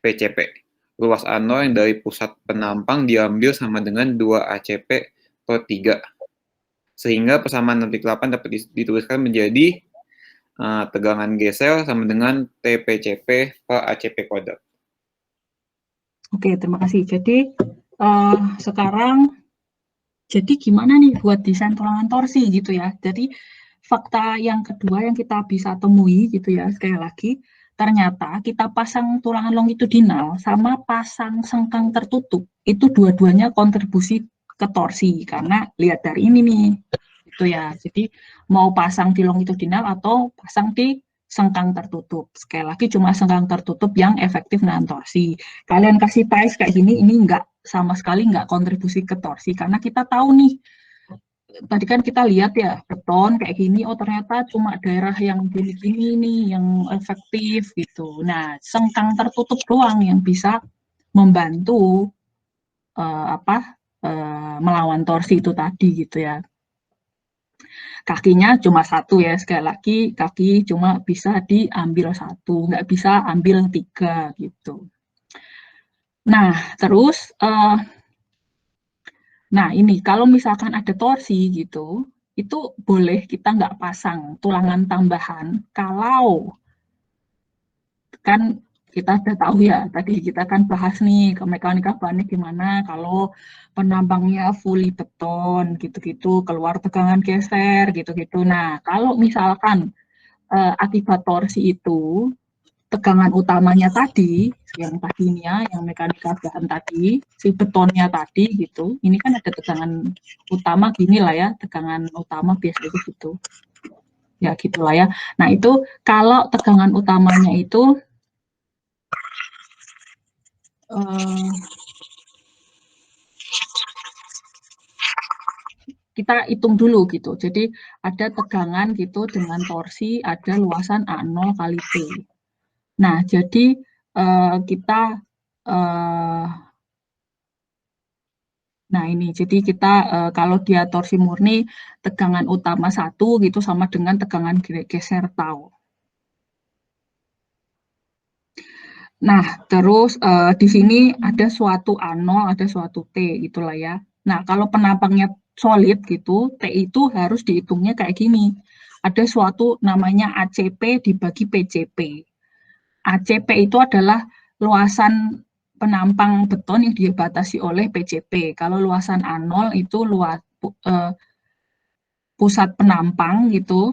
PCP. Luas ano yang dari pusat penampang diambil sama dengan 2 ACP per 3. Sehingga persamaan 6.8 dapat dituliskan menjadi tegangan geser sama dengan TPCP per ACP kuadrat. Oke, terima kasih. Jadi sekarang jadi gimana nih buat desain tulangan torsi gitu ya. Jadi fakta yang kedua yang kita bisa temui gitu ya, sekali lagi, ternyata kita pasang tulangan longitudinal sama pasang sengkang tertutup, itu dua-duanya kontribusi ke torsi, karena lihat dari ini nih, gitu ya. Jadi mau pasang di longitudinal atau pasang di sengkang tertutup. Sekali lagi cuma sengkang tertutup yang efektif nahan torsi. Kalian kasih ties kayak gini, ini enggak sama sekali enggak kontribusi ke torsi, karena kita tahu nih, tadi kan kita lihat ya, beton kayak gini, oh ternyata cuma daerah yang gini-gini nih yang efektif gitu. Nah, sengkang tertutup doang yang bisa membantu melawan torsi itu tadi gitu ya. Kakinya cuma 1 ya, sekali lagi kaki cuma bisa diambil 1, nggak bisa ambil 3 gitu. Nah, terus nah ini kalau misalkan ada torsi gitu, itu boleh kita nggak pasang tulangan tambahan kalau kan kita udah tahu ya, tadi kita kan bahas nih ke mekanika bahannya gimana kalau penambangnya fully beton gitu-gitu, keluar tegangan geser gitu-gitu. Nah, kalau misalkan akibat torsi itu tegangan utamanya tadi, yang tadinya, yang mekanika bahan tadi, si betonnya tadi gitu, ini kan ada tegangan utama gini lah ya, tegangan utama biasanya gitu. Ya gitulah ya. Nah itu kalau tegangan utamanya itu kita hitung dulu gitu. Jadi ada tegangan gitu dengan torsi, ada luasan A0 kali P. Nah, jadi kita nah ini, jadi kita kalau dia torsi murni tegangan utama 1 gitu sama dengan tegangan geser tau. Nah, terus di sini ada suatu A0, ada suatu T gitulah ya. Nah, kalau penampangnya solid gitu, T itu harus dihitungnya kayak gini. Ada suatu namanya ACP dibagi PCP. ACP itu adalah luasan penampang beton yang dibatasi oleh PCP. Kalau luasan A0 itu pusat penampang gitu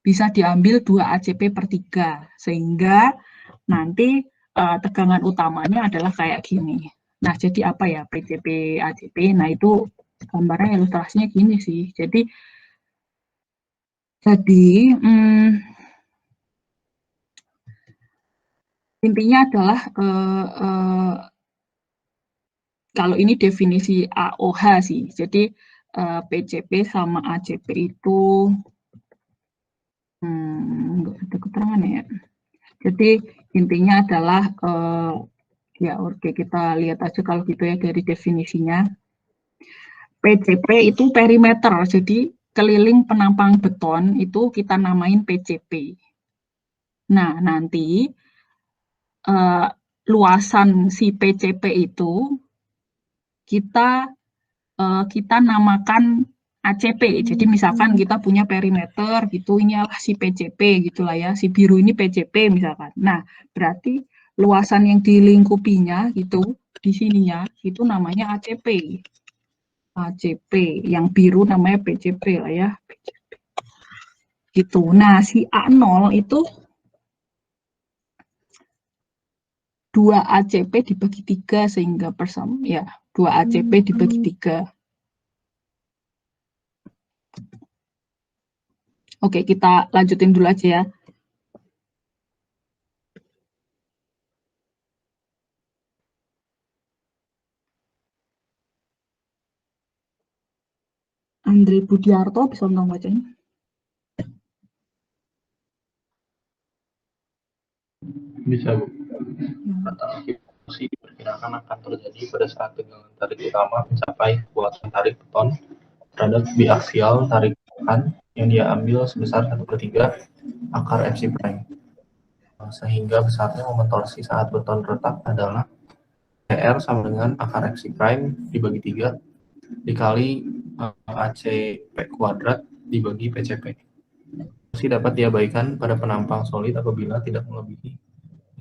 bisa diambil 2 ACP per 3. Sehingga nanti tegangan utamanya adalah kayak gini. Nah, jadi apa ya PCP, ACP? Nah, itu gambarnya ilustrasinya gini sih. Jadi intinya adalah kalau ini definisi AOH sih. Jadi PCP sama ACP itu nggak ada keterangan ya. Jadi intinya adalah ya oke kita lihat aja kalau gitu ya dari definisinya. PCP itu perimeter, jadi keliling penampang beton itu kita namain PCP. Nah, nanti luasan si PCP itu kita namakan ACP. Jadi misalkan kita punya perimeter gitu, ini adalah si PCP gitulah ya, si biru ini PCP misalkan. Nah, berarti luasan yang dilingkupinya gitu di sininya itu namanya ACP. ACP, yang biru namanya PCP lah ya. Gitu. Nah, si A0 itu 2 ACP dibagi 3 sehingga persama ya 2 ACP dibagi 3. Oke, kita lanjutin dulu aja ya. Andre Budiarto bisa tolong bacain? Bisa, Bu. Kata aktivasi diperkirakan akan terjadi pada saat tegangan tarik utama mencapai kekuatan tarik beton terhadap biaksial tarik tekan yang dia ambil sebesar 1/3 akar FC prime. Sehingga besarnya momen torsi saat beton retak adalah PR sama dengan akar FC prime dibagi 3 dikali ACP kuadrat dibagi PCP. Torsi dapat diabaikan pada penampang solid apabila tidak melebihi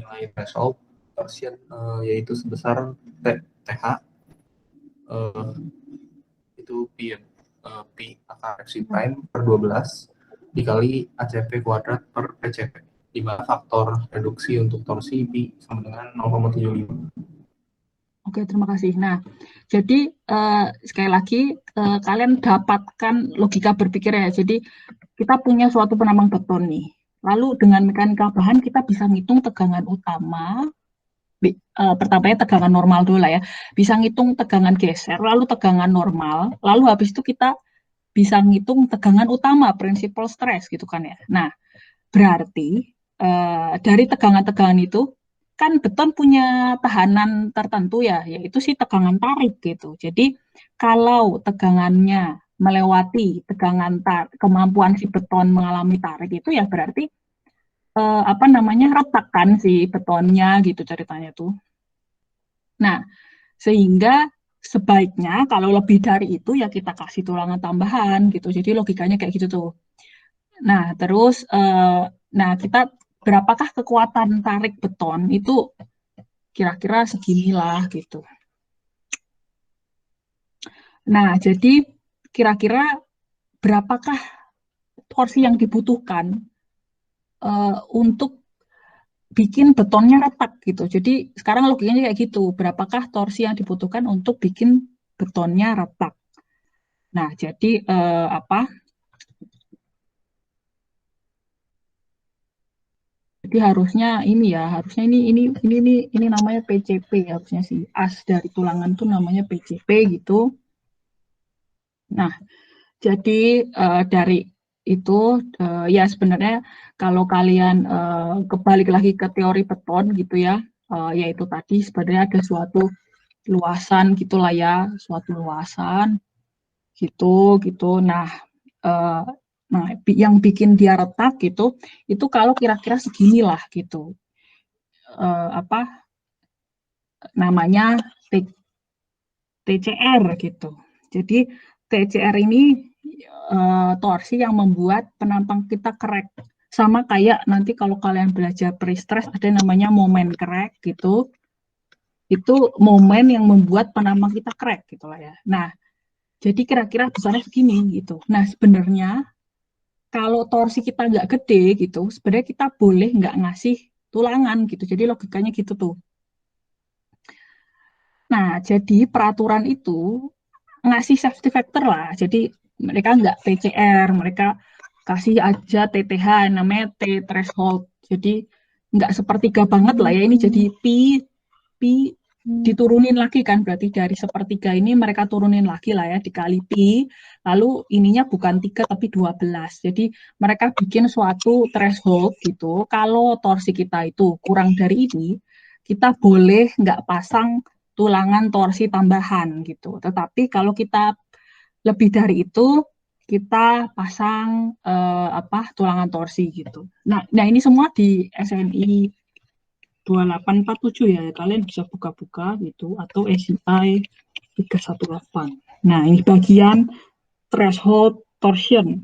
nilai threshold torsion yaitu sebesar TH itu P akar FC prime per 12 dikali ACP kuadrat per PCP, di mana faktor reduksi untuk torsi P sama dengan 0,75. Oke, terima kasih. Nah, jadi sekali lagi kalian dapatkan logika berpikir ya. Jadi kita punya suatu penampang beton nih. Lalu dengan mekanika bahan kita bisa ngitung tegangan utama. Pertamanya tegangan normal dulu lah ya. Bisa ngitung tegangan geser, lalu tegangan normal, lalu habis itu kita bisa ngitung tegangan utama, principal stress gitu kan ya. Nah, berarti dari tegangan-tegangan itu kan beton punya tahanan tertentu ya, yaitu si tegangan tarik gitu. Jadi kalau tegangannya melewati tegangan kemampuan si beton mengalami tarik itu ya berarti retak kan si betonnya gitu ceritanya tuh. Nah, sehingga sebaiknya kalau lebih dari itu ya kita kasih tulangan tambahan gitu. Jadi logikanya kayak gitu tuh. Nah, terus kita berapakah kekuatan tarik beton itu kira-kira seginilah gitu. Nah, jadi kira-kira berapakah torsi yang dibutuhkan untuk bikin betonnya retak gitu. Jadi sekarang logikanya kayak gitu. Berapakah torsi yang dibutuhkan untuk bikin betonnya retak? Nah, jadi Jadi harusnya ini ya, harusnya ini namanya PCP harusnya sih. As dari tulangan tuh namanya PCP gitu. Nah, jadi dari itu ya sebenarnya kalau kalian kebalik lagi ke teori beton gitu ya, yaitu tadi sebenarnya ada suatu luasan gitulah ya, suatu luasan gitu. Nah, yang bikin dia retak gitu, itu kalau kira-kira segini lah gitu. Namanya TCR gitu. Jadi TCR ini torsi yang membuat penampang kita crack. Sama kayak nanti kalau kalian belajar pre-stress ada namanya momen crack gitu. Itu momen yang membuat penampang kita crack gitu lah ya. Nah, jadi kira-kira besarnya segini gitu. Nah, sebenarnya kalau torsi kita nggak gede gitu, sebenarnya kita boleh nggak ngasih tulangan gitu. Jadi logikanya gitu tuh. Nah, jadi peraturan itu ngasih safety factor lah. Jadi mereka nggak PCR, mereka kasih aja TTH namanya T threshold. Jadi nggak sepertiga banget lah ya. Ini jadi P diturunin lagi kan, berarti dari sepertiga ini mereka turunin lagi lah ya, dikali Pi, lalu ininya bukan 3 tapi 12. Jadi mereka bikin suatu threshold gitu, kalau torsi kita itu kurang dari ini, kita boleh nggak pasang tulangan torsi tambahan gitu. Tetapi kalau kita lebih dari itu, kita pasang tulangan torsi gitu. Nah ini semua di SNI 2847 ya, kalian bisa buka-buka gitu, atau SCI 318. Nah, ini bagian threshold torsion.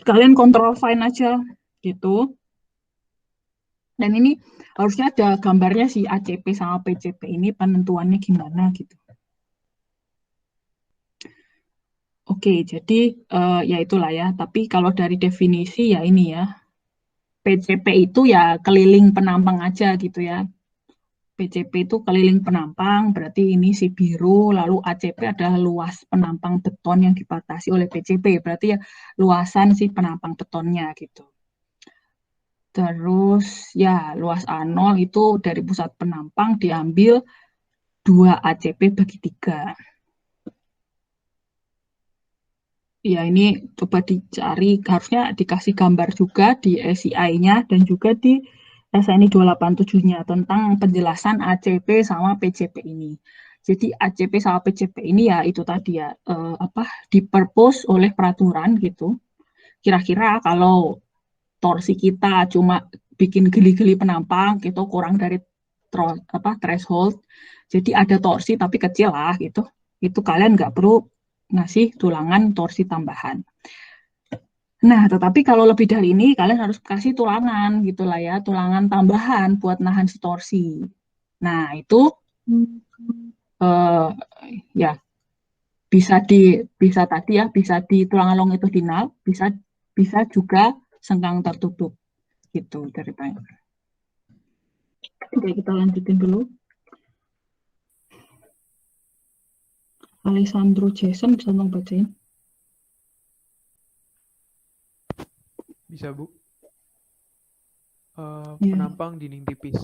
Kalian kontrol find aja gitu. Dan ini harusnya ada gambarnya si ACP sama PCP ini penentuannya gimana gitu. Oke, jadi ya itulah ya. Tapi kalau dari definisi ya ini ya, PCP itu ya keliling penampang aja gitu ya. PCP itu keliling penampang, berarti ini si biru, lalu ACP adalah luas penampang beton yang dibatasi oleh PCP, berarti ya luasan si penampang betonnya gitu. Terus ya luas A0 itu dari pusat penampang diambil 2 ACP bagi 3. Ya ini coba dicari, harusnya dikasih gambar juga di SCI-nya dan juga di SNI 287-nya tentang penjelasan ACP sama PCP ini. Jadi ACP sama PCP ini ya itu tadi ya dipurpose oleh peraturan gitu. Kira-kira kalau torsi kita cuma bikin geli-geli penampang gitu kurang dari threshold. Jadi ada torsi tapi kecil lah gitu. Itu kalian nggak perlu ngasih tulangan torsi tambahan. Nah, tetapi kalau lebih dari ini, kalian harus kasih tulangan gitu lah ya, tulangan tambahan buat nahan si torsi. Nah, itu ya bisa tadi ya, bisa di tulangan longitudinal, bisa juga senggang tertutup gitu ceritanya. Oke, kita lanjutin dulu. Alessandro Jason bisa tolong bacain? Bisa, Bu. Penampang dinding tipis.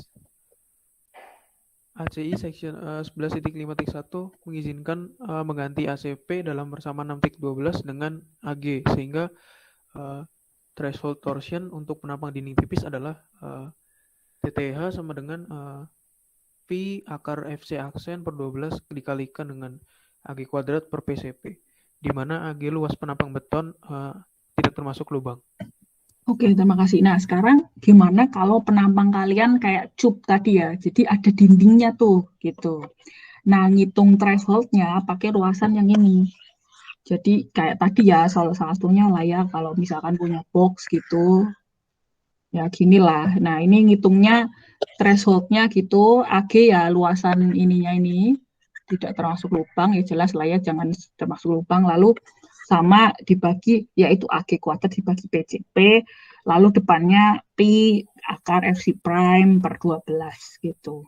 ACI section 11.5.1 mengizinkan mengganti ACP dalam persamaan 6.12 dengan AG, sehingga threshold torsion untuk penampang dinding tipis adalah TTH sama dengan Pi akar FC aksen per 12 dikalikan dengan AG kuadrat per PCP, di mana AG luas penampang beton tidak termasuk lubang. Oke, terima kasih. Nah, sekarang gimana kalau penampang kalian kayak cup tadi ya, jadi ada dindingnya tuh, gitu. Nah, ngitung thresholdnya pakai luasan yang ini. Jadi kayak tadi ya, salah satunya lah ya, kalau misalkan punya box gitu, ya gini lah. Nah, ini ngitungnya thresholdnya gitu, AG ya luasan ininya ini, tidak termasuk lubang, ya jelas lah ya, jangan termasuk lubang, lalu sama dibagi, yaitu AG kuadrat dibagi PCP, lalu depannya Pi akar FC prime per 12 gitu.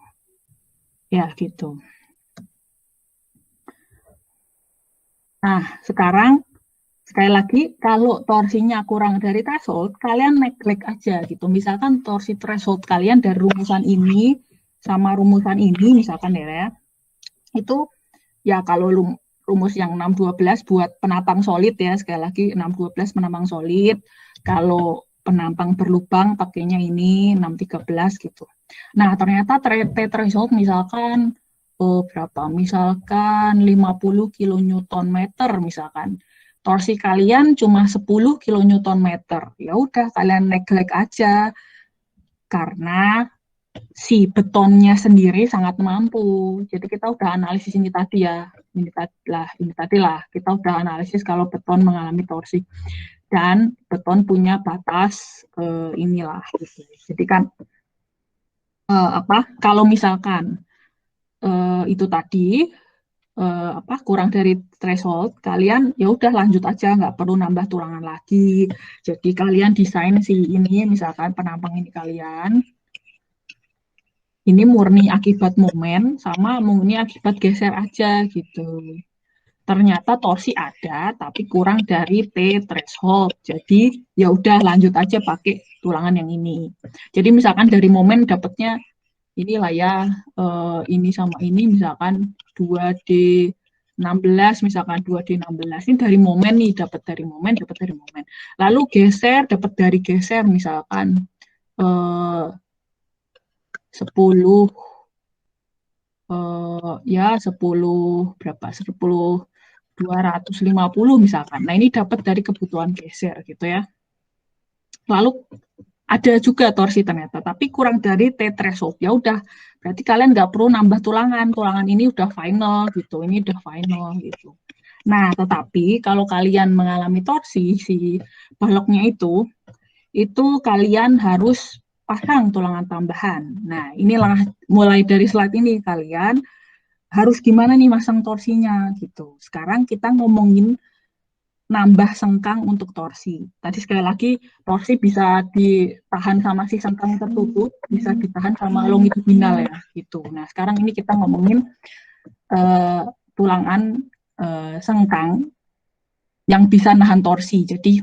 Ya, gitu. Nah, sekarang sekali lagi, kalau torsinya kurang dari threshold, kalian neglect aja gitu. Misalkan torsi threshold kalian dari rumusan ini sama rumusan ini, misalkan ya, itu ya kalau rumus yang 612 buat penambang solid ya, sekali lagi 612 penambang solid. Kalau penambang berlubang pakainya ini 613 gitu. Nah, ternyata threshold misalkan berapa? Misalkan 50 kilonewton meter misalkan. Torsi kalian cuma 10 kilonewton meter. Ya udah kalian neglect aja karena si betonnya sendiri sangat mampu. Jadi kita udah analisis ini tadi ya. Ini tadi lah. Kita udah analisis kalau beton mengalami torsi dan beton punya batas inilah gitu. Jadi kan kalau misalkan itu tadi kurang dari threshold, kalian ya udah lanjut aja, nggak perlu nambah tulangan lagi. Jadi kalian desain si ini, misalkan penampang ini kalian, ini murni akibat momen sama murni akibat geser aja gitu. Ternyata torsi ada, tapi kurang dari T threshold. Jadi ya udah lanjut aja pakai tulangan yang ini. Jadi misalkan dari momen dapatnya inilah ya, ini sama ini misalkan 2D 16, misalkan 2D 16. Ini dari momen nih, dapat dari momen. Lalu geser, dapat dari geser misalkan 10 ya 10 berapa? 250 misalkan. Nah, ini dapat dari kebutuhan geser gitu ya. Lalu ada juga torsi ternyata, tapi kurang dari T threshold. Ya udah, berarti kalian nggak perlu nambah tulangan. Tulangan ini udah final gitu, ini udah final gitu. Nah, tetapi kalau kalian mengalami torsi si baloknya itu kalian harus pasang tulangan tambahan. Nah, inilah mulai dari slide ini kalian harus gimana nih masang torsinya gitu. Sekarang kita ngomongin nambah sengkang untuk torsi. Tadi sekali lagi, torsi bisa ditahan sama si sengkang tertutup, bisa ditahan sama longitudinal ya, gitu. Nah, sekarang ini kita ngomongin tulangan sengkang yang bisa nahan torsi. Jadi,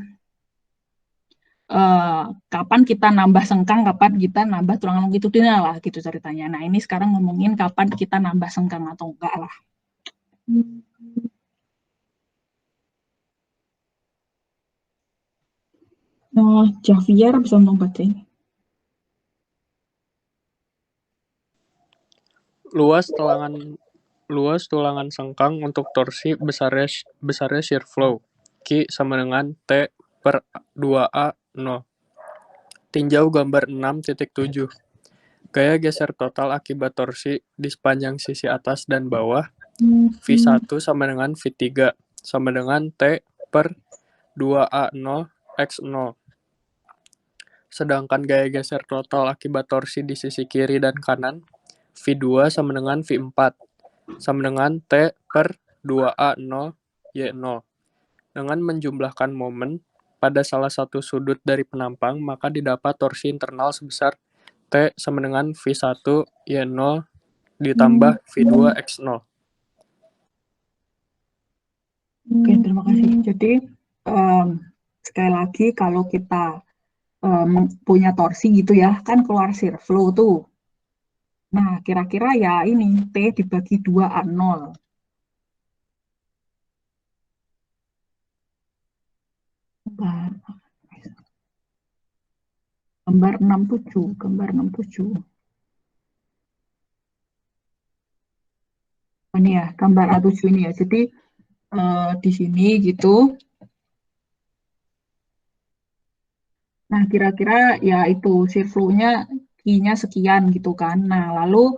kapan kita nambah sengkang, kapan kita nambah tulangan longitudinal lah, gitu ceritanya. Nah, ini sekarang ngomongin kapan kita nambah sengkang atau enggak lah. Javier bisa membaca ini. Luas tulangan sengkang untuk torsi besarnya shear flow. Q sama dengan T per 2A 0. Tinjau gambar 6.7. Gaya geser total akibat torsi di sepanjang sisi atas dan bawah V1 sama dengan V3 sama dengan T per 2A0 X0. Sedangkan gaya geser total akibat torsi di sisi kiri dan kanan V2 sama dengan V4 sama dengan T per 2A0 Y0. Dengan menjumlahkan momen pada salah satu sudut dari penampang, maka didapat torsi internal sebesar T sama dengan V1 Y0 ditambah V2 X0. Oke, terima kasih. Jadi, sekali lagi kalau kita punya torsi gitu ya, kan keluar shear flow tuh. Nah, kira-kira ya ini, T dibagi 2A0. Gambar 67. Ini ya, gambar A7 ini ya. Jadi, di sini gitu. Nah, kira-kira ya itu shear flow-nya Q-nya sekian gitu kan. Nah, lalu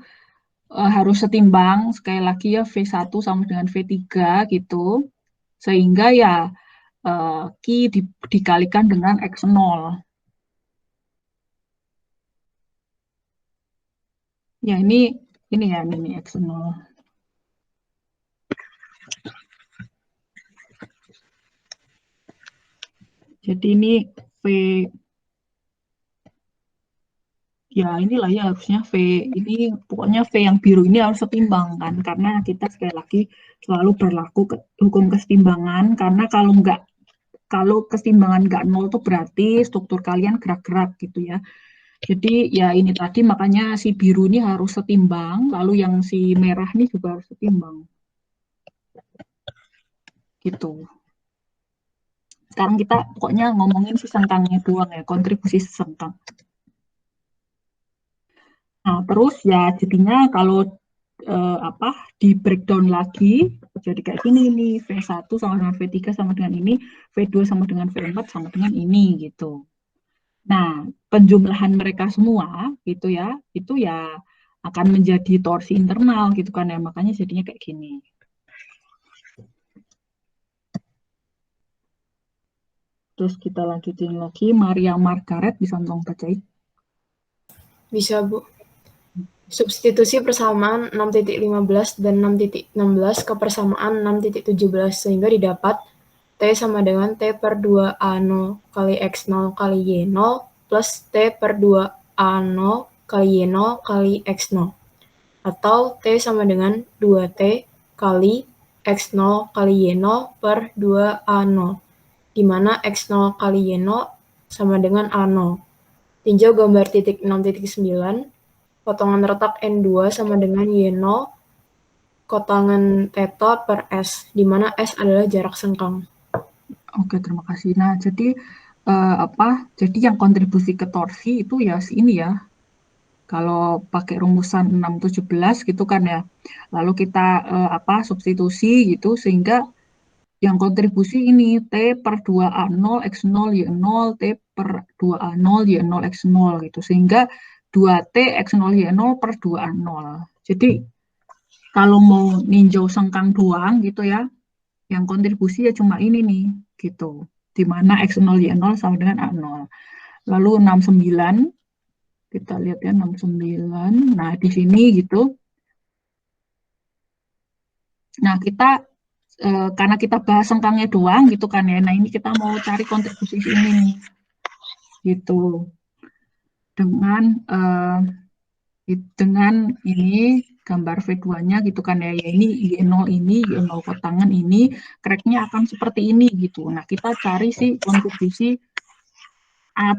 harus setimbang sekali lagi ya V1 sama dengan V3 gitu. Sehingga ya Q dikalikan dengan X0. Ya, ini ya, ini X0. Jadi ini ya inilah ya harusnya V ini pokoknya V yang biru ini harus setimbang kan, karena kita sekali lagi selalu berlaku hukum kesetimbangan, karena kalau kesetimbangan nggak nol tuh berarti struktur kalian gerak-gerak gitu ya. Jadi ya ini tadi makanya si biru ini harus setimbang, lalu yang si merah ini juga harus setimbang gitu. Sekarang kita pokoknya ngomongin si sengkangnya doang ya, kontribusi sengkang. Nah, terus ya jadinya kalau di breakdown lagi jadi kayak gini nih, V1 sama dengan V3 sama dengan ini, V2 sama dengan V4 sama dengan ini gitu. Nah, penjumlahan mereka semua gitu ya, itu ya akan menjadi torsi internal gitu kan ya, makanya jadinya kayak gini. Terus kita lanjutin lagi, Maria Margaret bisa tolong bacain? Bisa, Bu. Substitusi persamaan 6.15 dan 6.16 ke persamaan 6.17 sehingga didapat T sama dengan T per 2A0 kali X0 kali Y0 plus T per 2A0 kali Y0 kali X0. Atau T sama dengan 2T kali X0 kali Y0 per 2A0, di mana X0 kali Y0 sama dengan A0. Tinjau gambar titik 6.9, potongan retak N2 sama dengan Y0 kotangan theta per S, di mana S adalah jarak sengkang. Oke, terima kasih. Nah, jadi jadi yang kontribusi ke torsi itu ya ini ya. Kalau pakai rumusan 617 gitu kan ya. Lalu kita substitusi gitu sehingga yang kontribusi ini T per 2A0 X0 Y0 T per 2A0 Y0 X0 gitu. Sehingga 2T X0 Y0 per 2A0. Jadi kalau mau ninjau sengkang doang gitu ya, yang kontribusi ya cuma ini nih gitu. Di mana X0 Y0 sama dengan A0. Lalu 69 kita lihat ya 69. Nah, di sini gitu. Nah, kita karena kita bahas sengkangnya doang gitu kan ya. Nah, ini kita mau cari kontribusi ini nih. Gitu. Dengan ini gambar V2-nya gitu kan ya. Ini Y0 ini, Y0 kotangan ini, crack-nya akan seperti ini gitu. Nah, kita cari sih kontribusi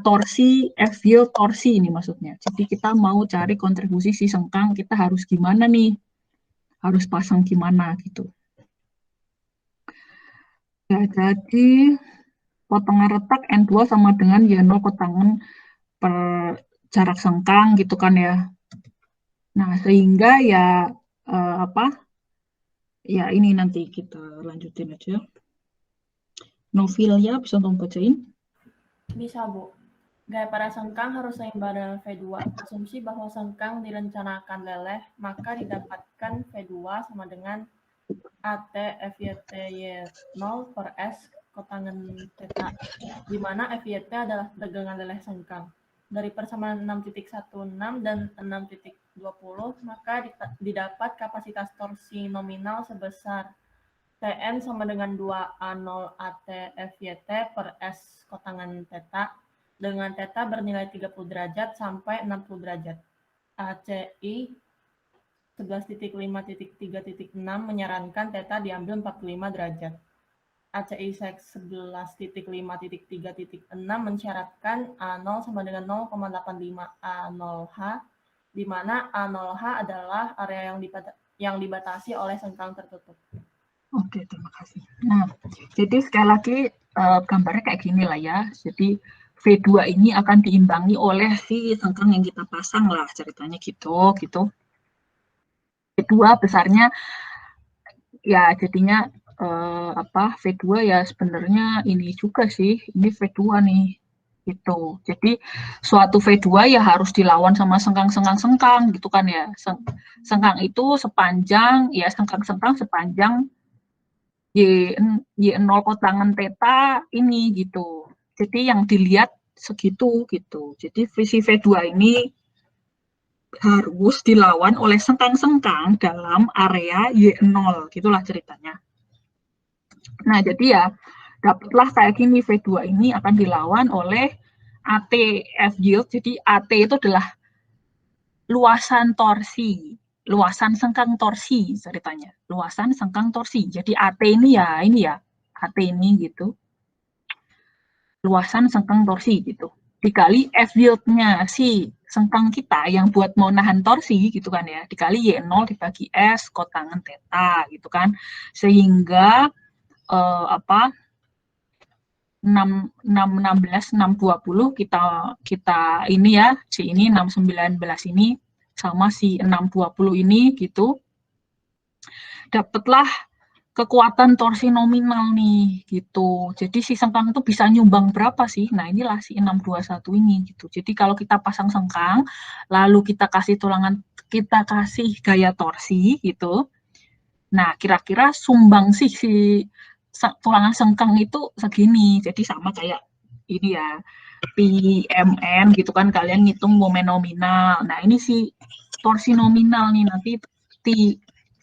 torsi, F-yield torsi ini maksudnya. Jadi kita mau cari kontribusi si sengkang, kita harus gimana nih? Harus pasang gimana gitu. Ya, jadi potongan retak N2 sama dengan Y0 kotangan per jarak sengkang gitu kan ya. Nah, sehingga ya ya ini nanti kita lanjutin aja. Novelia bisa tolong bacain? Bisa, Bu. Gaya pada sengkang harus seimbang dengan V2. Asumsi bahwa sengkang direncanakan leleh, maka didapatkan V2 sama dengan AT FYT Y0 per S kotangan theta, di mana FYT adalah tegangan leleh sengkang. Dari persamaan 6.16 dan 6.20, maka didapat kapasitas torsi nominal sebesar Tn sama dengan 2A0 AT FYT per S kotangan theta, dengan theta bernilai 30 derajat sampai 60 derajat. ACI 11.5.3.6 menyarankan theta diambil 45 derajat. ACI 11.5.3.6 mensyaratkan A0 sama dengan 0,85 A0H, di mana A0H adalah area yang dibatasi oleh sengkang tertutup. Oke, terima kasih. Nah, jadi sekali lagi gambarnya kayak gini lah ya. Jadi V2 ini akan diimbangi oleh si sengkang yang kita pasang lah, ceritanya gitu. V2 besarnya ya jadinya V2 ya sebenarnya ini juga sih, ini V2 nih gitu. Jadi suatu V2 ya harus dilawan sama sengkang gitu kan ya. Sengkang itu sepanjang ya sengkang sepanjang Y0 kotangan theta ini gitu. Jadi yang dilihat segitu gitu. Jadi visi V2 ini harus dilawan oleh sengkang-sengkang dalam area Y0, gitulah ceritanya. Nah, jadi ya dapatlah kayak gini, V2 ini akan dilawan oleh AT F yield. Jadi AT itu adalah luasan torsi, luasan sengkang torsi ceritanya, luasan sengkang torsi. Jadi AT ini ya AT ini gitu, luasan sengkang torsi gitu. Dikali F yield-nya si sengkang kita yang buat mau nahan torsi gitu kan ya, dikali Y0 dibagi S kotangan theta gitu kan. Sehingga 616 620 kita ini ya, si ini 619 ini sama si 620 ini gitu. Dapatlah kekuatan torsi nominal nih gitu. Jadi si sengkang itu bisa nyumbang berapa sih? Nah, inilah si 621 ini gitu. Jadi kalau kita pasang sengkang, lalu kita kasih gaya torsi gitu. Nah, kira-kira sumbang sih si tulangan sengkang itu segini. Jadi sama kayak ini ya, PMN gitu kan, kalian ngitung momen nominal. Nah, ini si torsi nominal nih, nanti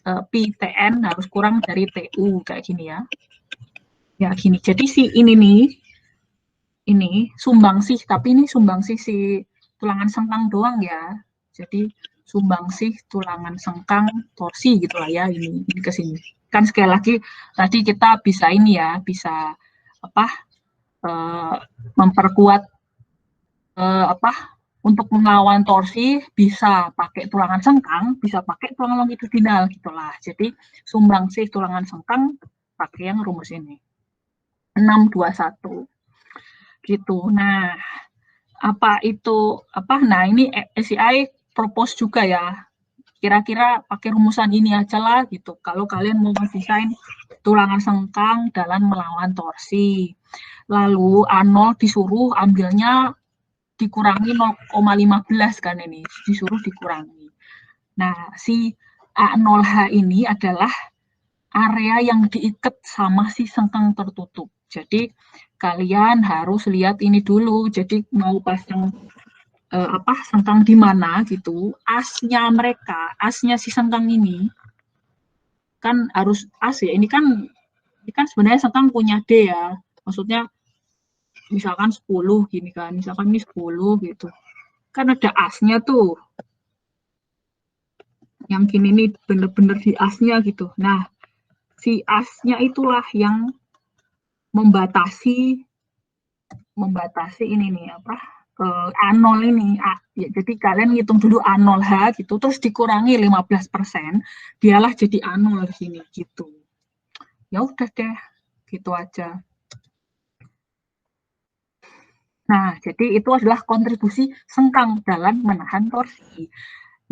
PTN harus kurang dari TU kayak gini ya. Ya gini. Jadi si ini nih, ini sumbangsih, tapi ini sumbangsih si tulangan sengkang doang ya. Jadi sumbangsih tulangan sengkang torsi gitulah ya, ini ke sini. Kan sekali lagi tadi kita bisa ini ya, bisa memperkuat untuk melawan torsi bisa pakai tulangan sengkang, bisa pakai tulangan longitudinal gitulah. Jadi sumbangsih tulangan sengkang pakai yang rumus ini. 621 gitu. Nah, nah ini SCI propose juga ya. Kira-kira pakai rumusan ini aja lah gitu. Kalau kalian mau mendesain tulangan sengkang dalam melawan torsi. Lalu A0 disuruh ambilnya dikurangi 0,15 kan ini, disuruh dikurangi. Nah, si A0H ini adalah area yang diikat sama si sengkang tertutup. Jadi kalian harus lihat ini dulu. Jadi mau pasang sengkang di mana gitu, asnya si sengkang ini kan harus as ya. Ini kan sebenarnya sengkang punya D ya. Maksudnya misalkan 10 gini kan, misalkan ini 10 gitu. Kan ada asnya tuh. Yang gini nih bener-bener di asnya gitu. Nah, si asnya itulah yang membatasi ini nih A0 ini. Ya, jadi kalian ngitung dulu A0H gitu, terus dikurangi 15%, dialah jadi A0 di sini gitu. Ya udah deh, gitu aja. Nah, jadi itu adalah kontribusi sengkang dalam menahan torsi.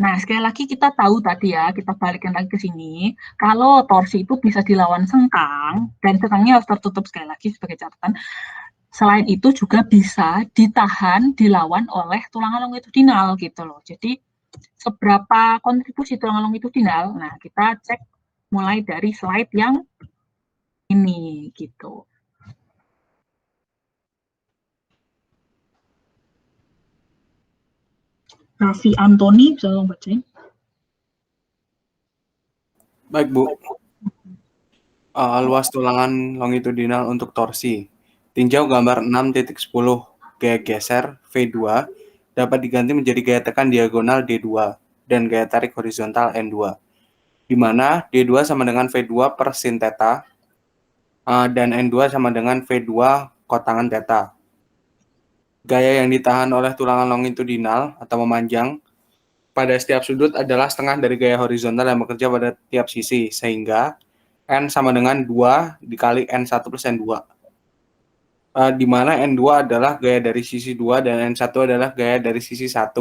Nah, sekali lagi kita tahu tadi ya, kita balikin lagi ke sini, kalau torsi itu bisa dilawan sengkang, dan sengkangnya harus tertutup sekali lagi sebagai catatan, selain itu juga bisa ditahan, dilawan oleh tulangan longitudinal gitu loh. Jadi, seberapa kontribusi tulangan longitudinal? Nah, kita cek mulai dari slide yang ini gitu. Raffi Antoni, bisa tolong bacain? Baik, Bu. Luas tulangan longitudinal untuk torsi. Tinjau gambar 6.10. Gaya geser V2 dapat diganti menjadi gaya tekan diagonal D2 dan gaya tarik horizontal N2, di mana D2 sama dengan V2 per sin theta dan N2 sama dengan V2 kotangan theta. Gaya yang ditahan oleh tulangan longitudinal atau memanjang pada setiap sudut adalah setengah dari gaya horizontal yang bekerja pada tiap sisi, sehingga N sama dengan 2 dikali N1 plus N2. Di mana N2 adalah gaya dari sisi 2 dan N1 adalah gaya dari sisi 1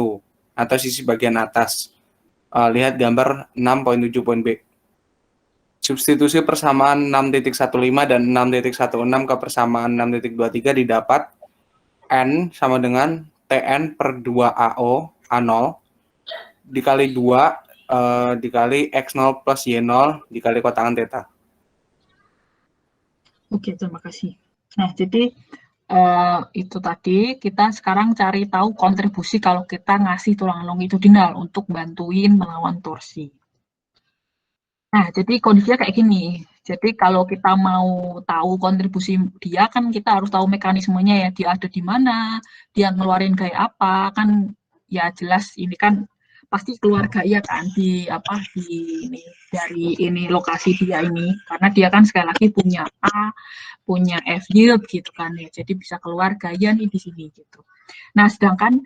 atau sisi bagian atas. Lihat gambar 6.7.B. Substitusi persamaan 6.15 dan 6.16 ke persamaan 6.23 didapat N sama dengan TN per 2AO A0 dikali 2 dikali X0 plus Y0 dikali kotangan theta. Oke, terima kasih. Nah, jadi itu tadi kita sekarang cari tahu kontribusi kalau kita ngasih tulangan longitudinal untuk bantuin melawan torsi. Nah, jadi kondisinya kayak gini. Jadi kalau kita mau tahu kontribusi dia kan kita harus tahu mekanismenya ya, dia ada di mana, dia ngeluarin gaya apa, kan ya jelas ini kan pasti keluar gaya kan di apa di ini, dari ini lokasi dia ini, karena dia kan sekali lagi punya A, punya F yield gitu kan ya, jadi bisa keluar gaya nih di sini gitu. Nah, sedangkan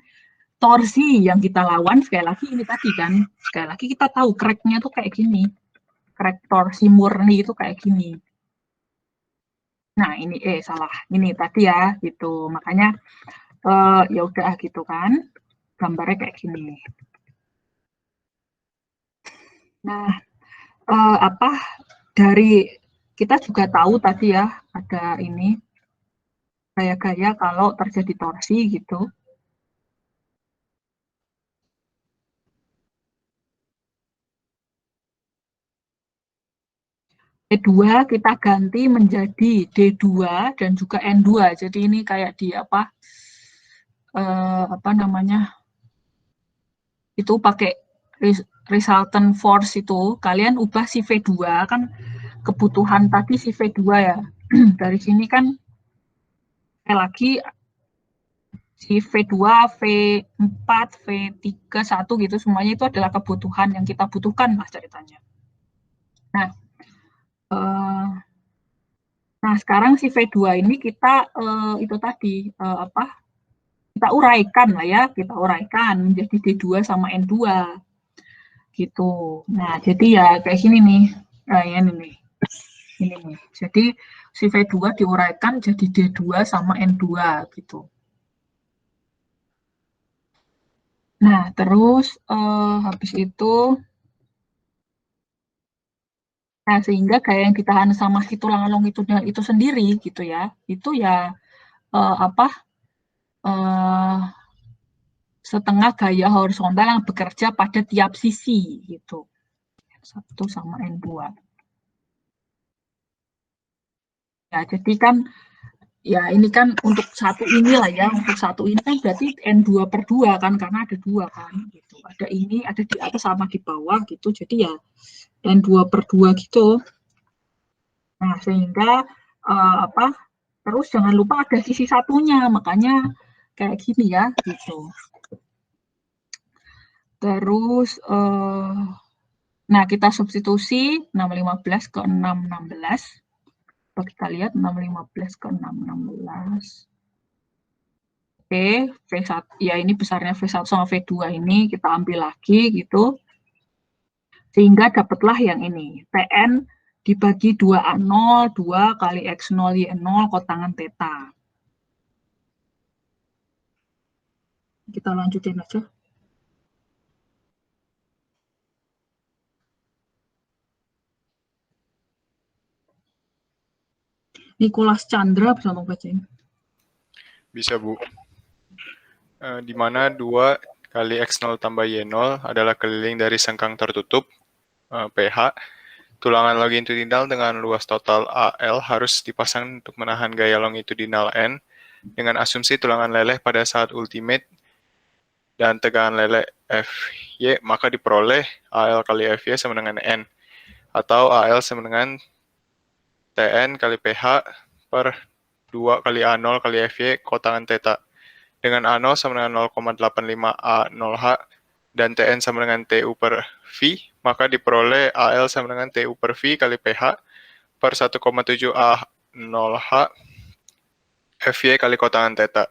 torsi yang kita lawan sekali lagi ini tadi kan, sekali lagi kita tahu crack-nya tuh kayak gini, crack torsi murni itu kayak gini. Nah, ini salah, ini tadi ya gitu, makanya ya udah gitu kan, gambarnya kayak gini. Nah, apa dari kita juga tahu tadi ya ada ini gaya-gaya kalau terjadi torsi gitu. D2 kita ganti menjadi D2 dan juga N2. Jadi ini kayak di apa namanya? Itu pakai resultant force itu, kalian ubah si V2 kan kebutuhan tadi si V2 ya. Dari sini kan sekali lagi si V2, V4, V3, 1 gitu semuanya itu adalah kebutuhan yang kita butuhkan lah ceritanya. Nah, sekarang si V2 ini kita itu tadi apa? Kita uraikan lah ya, kita uraikan menjadi D2 sama N2 gitu. Nah, jadi ya kayak gini nih. Ini nih. Ini nih. Jadi si V2 diuraikan jadi D2 sama N2 gitu. Nah, terus habis itu nah, sehingga gaya yang ditahan sama si tulang longitudinal itu sendiri gitu ya. Itu ya setengah gaya horizontal yang bekerja pada tiap sisi gitu. 1 sama N2. Ya, jadi kan ya ini kan untuk satu inilah ya, untuk satu ini kan berarti N2/2 kan, karena ada 2 kan gitu. Ada ini, ada di atas sama di bawah gitu. Jadi ya N2/2 gitu. Nah, sehingga terus jangan lupa ada sisi satunya, makanya kayak gini ya gitu. Terus nah, kita substitusi 615 ke 616. Coba kita lihat 615 ke 616. Oke, V1 ya ini besarnya V1 sama V2 ini kita ambil lagi gitu. Sehingga dapatlah yang ini, Tn dibagi 2A0, 2 kali X0 Y0 kotangan theta. Kita lanjutin aja. Nicholas Chandra bisa tolong bacain. Bisa, Bu. Di mana 2 kali X0 tambah Y0 adalah keliling dari sengkang tertutup, pH. Tulangan longitudinal dengan luas total AL harus dipasang untuk menahan gaya longitudinal N dengan asumsi tulangan leleh pada saat ultimate dan tegangan leleh FY, maka diperoleh AL kali FY sama dengan N, atau AL sama dengan Tn kali pH per 2 kali A0 kali FY kotangan theta. Dengan A0 sama dengan 0,85 A0H dan Tn sama dengan TU per V, maka diperoleh AL sama dengan TU per V kali pH per 1,7 A0H FY kali kotangan theta.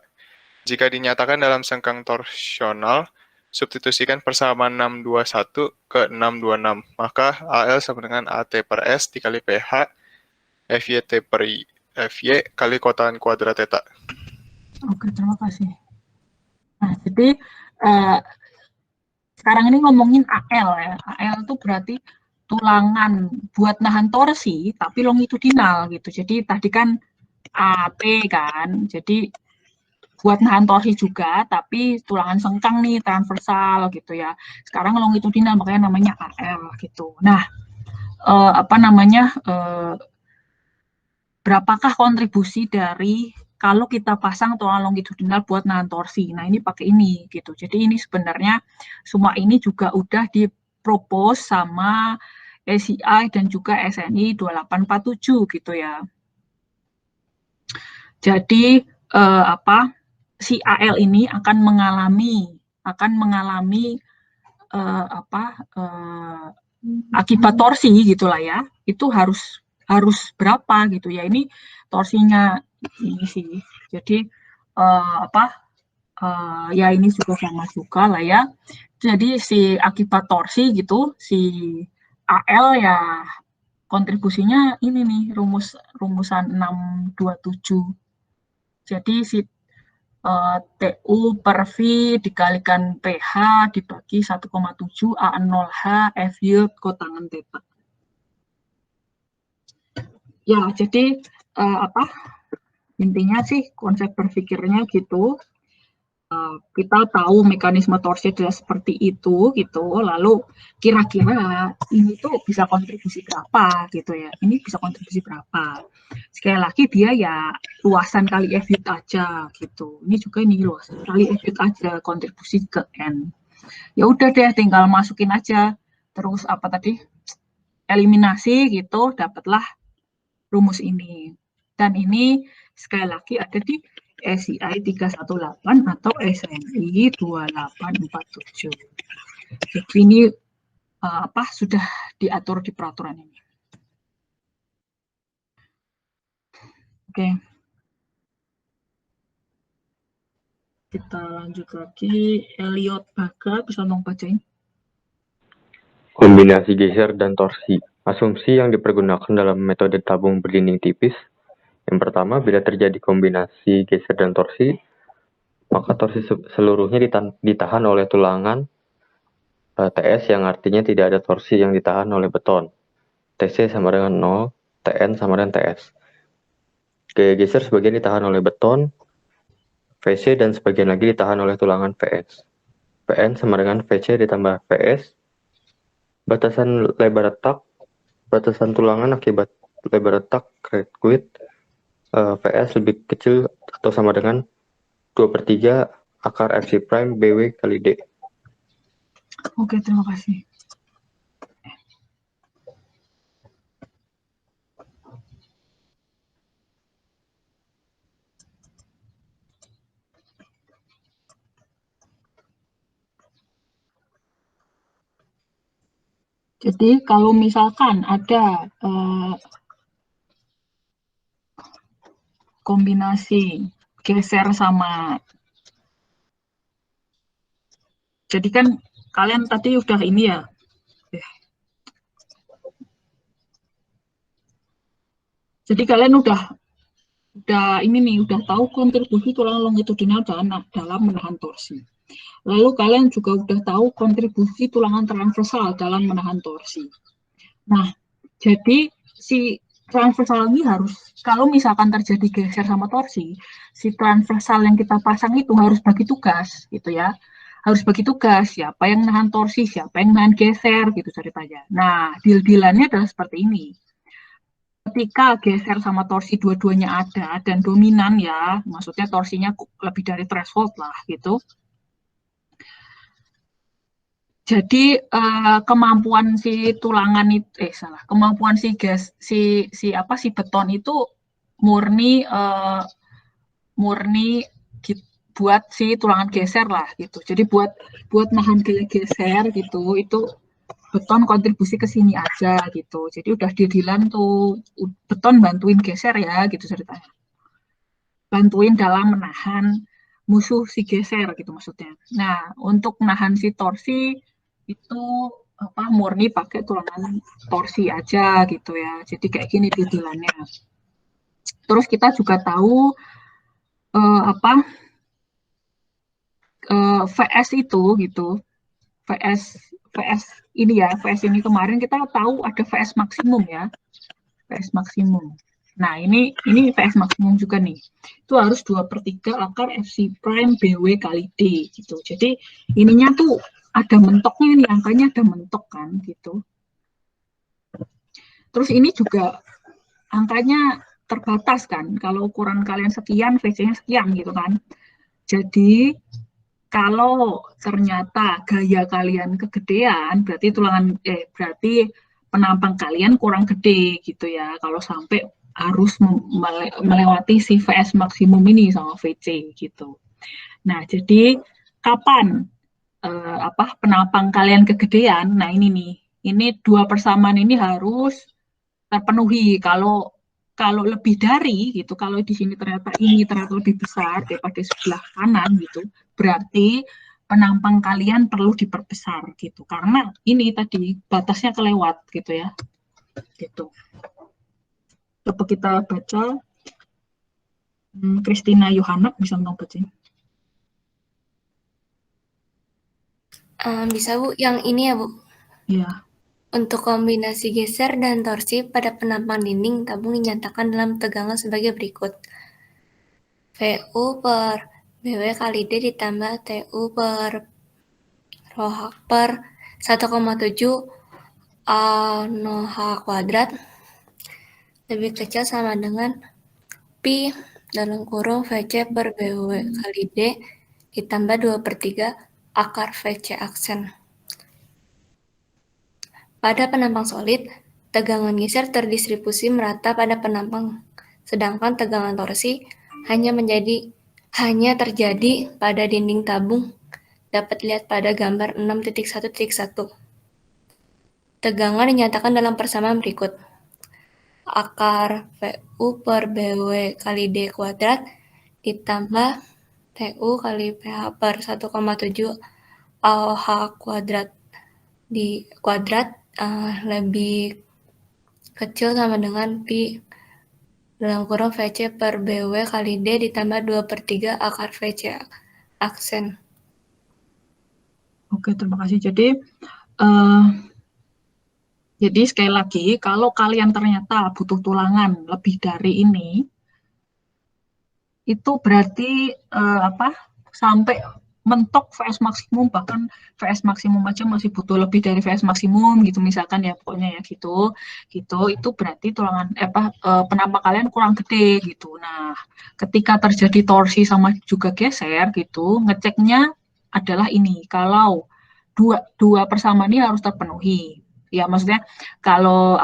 Jika dinyatakan dalam sengkang torsional, substitusikan persamaan 621 ke 626, maka AL sama dengan AT per S dikali pH FYT per FY kali kotangan kuadrat theta. Oke, terima kasih. Nah, jadi sekarang ini ngomongin AL ya. AL itu berarti tulangan buat nahan torsi, tapi longitudinal gitu. Jadi tadi kan AP kan, jadi buat nahan torsi juga, tapi tulangan sengkang nih, transversal gitu ya. Sekarang longitudinal, makanya namanya AL gitu. Nah, berapakah kontribusi dari kalau kita pasang tulangan longitudinal buat nahan torsi? Nah, ini pakai ini gitu. Jadi ini sebenarnya semua ini juga udah dipropose sama ACI dan juga SNI 2847 gitu ya. Jadi si AL ini akan mengalami akibat torsi gitulah ya, itu harus berapa gitu ya. Ini torsinya ini sih. Jadi ya ini juga sama juga lah ya. Jadi si akibat torsi gitu, si AL ya kontribusinya ini nih rumusan 627. Jadi si TU per V dikalikan PH dibagi 1,7 A0H F yield kotangan theta. Ya, jadi intinya sih konsep berpikirnya gitu. Kita tahu mekanisme torsi adalah seperti itu gitu, lalu kira-kira ini tuh bisa kontribusi berapa gitu ya, ini bisa kontribusi berapa. Sekali lagi dia ya luasan kali F yield aja gitu, ini juga ini luasan kali F yield aja kontribusi ke N. Ya udah deh, tinggal masukin aja, terus apa tadi, eliminasi gitu, dapatlah rumus ini. Dan ini sekali lagi ada di SCI 318 atau SNI 2847. Jadi ini sudah diatur di peraturan ini. Oke. Kita lanjut lagi. Elliot Baga, bisa tolong bacain? Kombinasi geser dan torsi. Asumsi yang dipergunakan dalam metode tabung berdinding tipis. Yang pertama, bila terjadi kombinasi geser dan torsi, maka torsi seluruhnya ditahan oleh tulangan TS yang artinya tidak ada torsi yang ditahan oleh beton. TC sama dengan 0, TN sama dengan TS. Gaya geser sebagian ditahan oleh beton, VC dan sebagian lagi ditahan oleh tulangan VS. PN sama dengan VC ditambah VS. Batasan lebar retak, batasan tulangan akibat lebar retak circuit VS lebih kecil atau sama dengan 2/3 akar FC prime BW kali D. Oke, terima kasih. Jadi kalau misalkan ada kombinasi geser sama, jadi kan kalian tadi udah ini ya, jadi kalian udah ini nih, udah tahu kontribusi tulang longitudinal dalam menahan torsi. Lalu kalian juga udah tahu kontribusi tulangan transversal dalam menahan torsi. Nah, jadi si transversal ini harus, kalau misalkan terjadi geser sama torsi, si transversal yang kita pasang itu harus bagi tugas, gitu ya. Harus bagi tugas, siapa yang menahan torsi, siapa yang menahan geser, gitu ceritanya. Nah, deal-dealannya adalah seperti ini. Ketika geser sama torsi dua-duanya ada dan dominan ya, maksudnya torsinya lebih dari threshold lah, gitu. Jadi kemampuan si tulangan itu kemampuan si beton itu murni buat si tulangan geser lah gitu. Jadi buat nahan geser gitu, itu beton kontribusi ke sini aja gitu. Jadi udah didilan tuh beton bantuin geser ya gitu ceritanya. Bantuin dalam menahan musuh si geser gitu maksudnya. Nah, untuk menahan si torsi itu murni pakai tulangan torsi aja gitu ya. Jadi kayak gini didilannya. Terus kita juga tahu VS itu gitu. VS ini ya, VS ini kemarin kita tahu ada VS maksimum ya. VS maksimum. Nah, ini VS maksimum juga nih. Itu harus 2/3 akar FC prime BW kali D gitu. Jadi ininya tuh ada mentoknya nih, angkanya ada mentok kan gitu. Terus ini juga angkanya terbatas kan. Kalau ukuran kalian sekian, VC-nya sekian gitu kan. Jadi kalau ternyata gaya kalian kegedean, berarti berarti penampang kalian kurang gede gitu ya. Kalau sampai harus melewati si VS maksimum ini sama VC gitu. Nah, jadi kapan penampang kalian kegedean. Nah ini nih, ini dua persamaan ini harus terpenuhi. Kalau lebih dari gitu, kalau di sini ternyata lebih besar daripada sebelah kanan gitu, berarti penampang kalian perlu diperbesar gitu. Karena ini tadi batasnya kelewat gitu ya. Gitu. Coba kita baca. Christina Yohana bisa baca. Bisa Bu, yang ini ya Bu. Iya. Untuk kombinasi geser dan torsi pada penampang dinding tabung dinyatakan dalam tegangan sebagai berikut. VU per BW kali D ditambah TU per ρH per 1,7 ANOH kuadrat lebih kecil sama dengan Pi dalam kurung VC per BW kali D ditambah 2/3 akar VC aksen. Pada penampang solid, tegangan geser terdistribusi merata pada penampang, sedangkan tegangan torsi hanya terjadi pada dinding tabung. Dapat lihat pada gambar 6.1.1. Tegangan dinyatakan dalam persamaan berikut. Akar VU per BW kali D kuadrat ditambah TU kali PH per 1,7 AOH kuadrat di kuadrat lebih kecil sama dengan Pi dalam kurung VC per BW kali D ditambah 2/3 akar VC aksen. Oke, terima kasih. Jadi sekali lagi, kalau kalian ternyata butuh tulangan lebih dari ini, itu berarti sampai mentok VS maksimum, bahkan VS maksimum aja masih butuh lebih dari VS maksimum gitu misalkan ya, pokoknya ya gitu itu berarti tulangan penampang kalian kurang gede gitu. Nah ketika terjadi torsi sama juga geser gitu, ngeceknya adalah ini, kalau dua persamaan ini harus terpenuhi ya, maksudnya kalau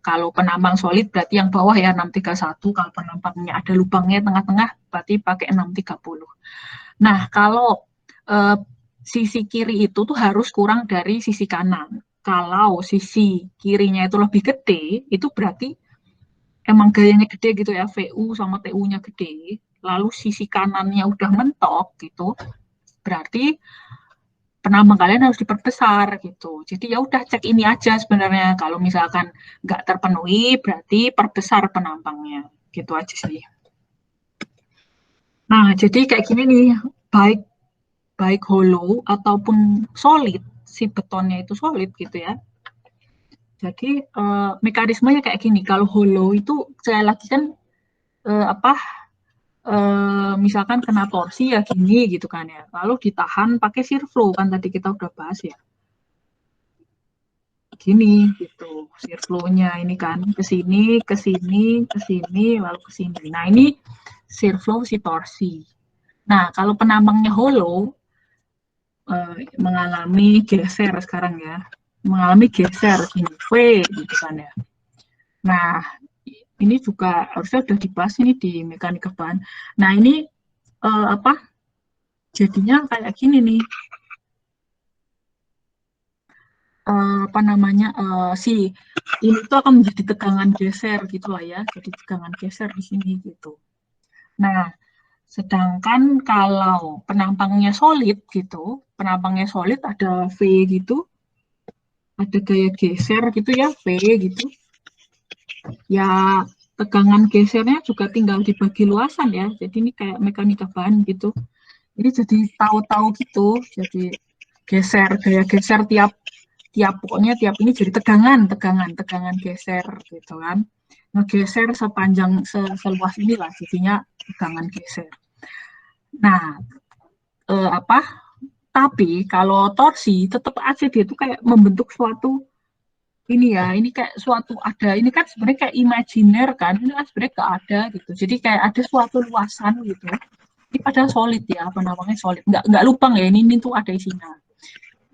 kalau penampang solid berarti yang bawah ya 631, kalau penampangnya ada lubangnya tengah-tengah berarti pakai 630. Nah, kalau sisi kiri itu tuh harus kurang dari sisi kanan. Kalau sisi kirinya itu lebih gede, itu berarti emang gayanya gede gitu ya, VU sama TU-nya gede, lalu sisi kanannya udah mentok gitu, berarti penampang kalian harus diperbesar gitu. Jadi ya udah cek ini aja sebenarnya. Kalau misalkan nggak terpenuhi, berarti perbesar penampangnya. Gitu aja sih. Nah, jadi kayak gini nih, baik hollow ataupun solid, si betonnya itu solid gitu ya. Jadi mekanismenya kayak gini. Kalau hollow itu saya lagi kan misalkan kena torsi ya gini gitu kan ya, lalu ditahan pakai shear flow kan tadi kita udah bahas ya, gini gitu shear flow-nya ini kan ke sini lalu ke sini. Nah ini shear flow si torsi. Nah kalau penampangnya hollow mengalami geser sekarang ya, mengalami geser gini V gitu kan ya. Nah ini juga harusnya sudah dibahas ini di mekanika bahan. Nah ini jadinya kayak gini nih, ini tuh akan menjadi tegangan geser gitu lah ya, jadi tegangan geser di sini gitu. Nah sedangkan kalau penampangnya solid gitu, penampangnya solid ada V gitu, ada gaya geser gitu ya, V gitu. Ya tegangan gesernya juga tinggal dibagi luasan ya, jadi ini kayak mekanika bahan gitu. Ini jadi tahu-tahu gitu, jadi gaya geser tiap pokoknya tiap ini jadi tegangan geser gitu kan. Ngegeser sepanjang seluas inilah jadinya tegangan geser. Nah, tapi kalau torsi tetap aja dia itu kayak membentuk suatu ini ya, ini kayak suatu ada, ini kan sebenarnya kayak imajiner kan, ini kan sebenarnya nggak ada gitu. Jadi kayak ada suatu luasan gitu. Ini padahal solid ya, namanya solid, nggak lubang ya, ini tuh ada isinya.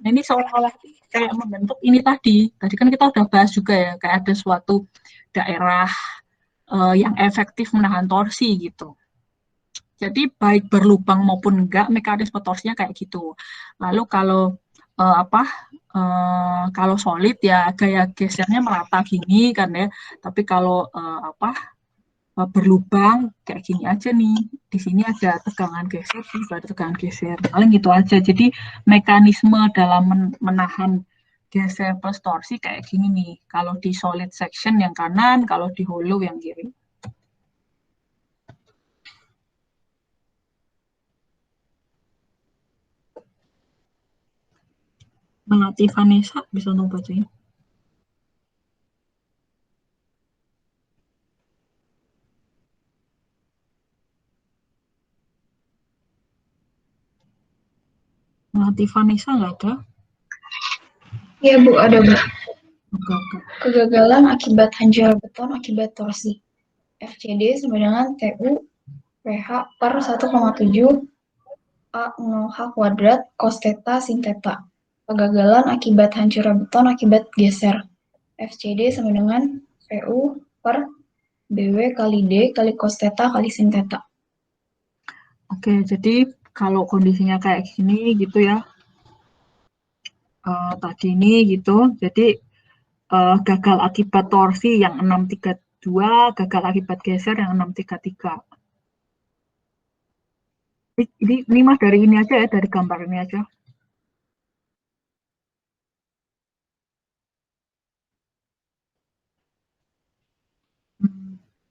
Nah ini seolah-olah kayak membentuk ini tadi kan kita udah bahas juga ya, kayak ada suatu daerah yang efektif menahan torsi gitu. Jadi baik berlubang maupun enggak, mekanisme torsinya kayak gitu. Lalu kalau kalau solid ya gaya gesernya merata gini kan ya. Tapi kalau berlubang kayak gini aja nih. Di sini ada tegangan geser, juga ada tegangan geser. Paling gitu aja. Jadi mekanisme dalam menahan geser plus torsi kayak gini nih. Kalau di solid section yang kanan, kalau di hollow yang kiri. Melati Vanessa bisa untuk bacain. Melati Vanessa nggak ada? Iya Bu, ada Bu. Oke. Kegagalan akibat hancur beton akibat torsi. FCD sama dengan TU PH per 1,7 A0H kuadrat cos theta sin theta. Kegagalan akibat hancur beton akibat geser. FCD sama dengan PU per BW kali D kali cos theta kali sin theta. Oke, jadi kalau kondisinya kayak gini gitu ya, tadi ini gitu, jadi gagal akibat torsi yang 632, gagal akibat geser yang 633. Ini mah dari ini aja ya, dari gambar ini aja.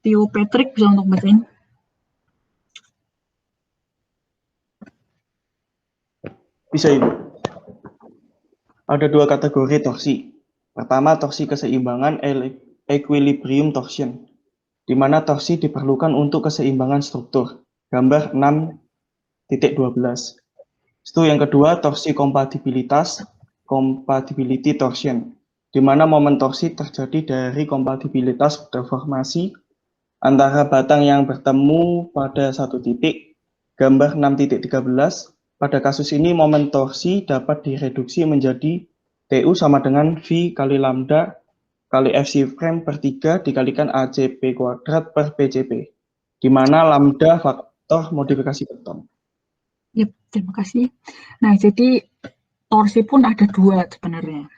Tio Patrick bisa untuk bacain. Bisa Ibu. Ada dua kategori torsi. Pertama, torsi keseimbangan equilibrium torsion, di mana torsi diperlukan untuk keseimbangan struktur. Gambar 6.12. Itu yang kedua, torsi kompatibilitas, compatibility torsion, di mana momen torsi terjadi dari kompatibilitas deformasi antara batang yang bertemu pada satu titik. Gambar 6.13. Pada kasus ini, momen torsi dapat direduksi menjadi TU sama dengan V kali lambda kali FC frame per 3 dikalikan ACP kuadrat per PCP, di mana lambda faktor modifikasi beton. Yep, terima kasih. Nah, jadi torsi pun ada dua sebenarnya.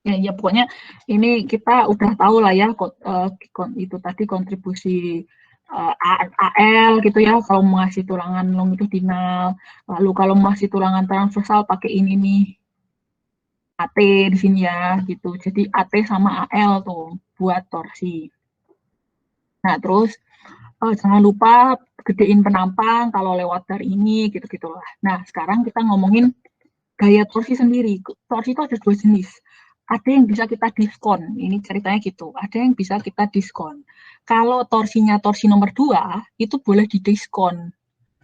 Ya pokoknya ini kita udah tahu lah ya, itu tadi kontribusi AL gitu ya, kalau mengasih tulangan longitudinal, lalu kalau mengasih tulangan transversal pakai ini nih, AT di sini ya, gitu. Jadi AT sama AL tuh buat torsi. Nah, terus jangan lupa gedein penampang kalau lewat dari ini, gitu-gitulah. Nah, sekarang kita ngomongin gaya torsi sendiri. Torsi itu ada dua jenis. Ada yang bisa kita diskon, ini ceritanya gitu. Ada yang bisa kita diskon. Kalau torsinya torsi nomor 2, itu boleh didiskon.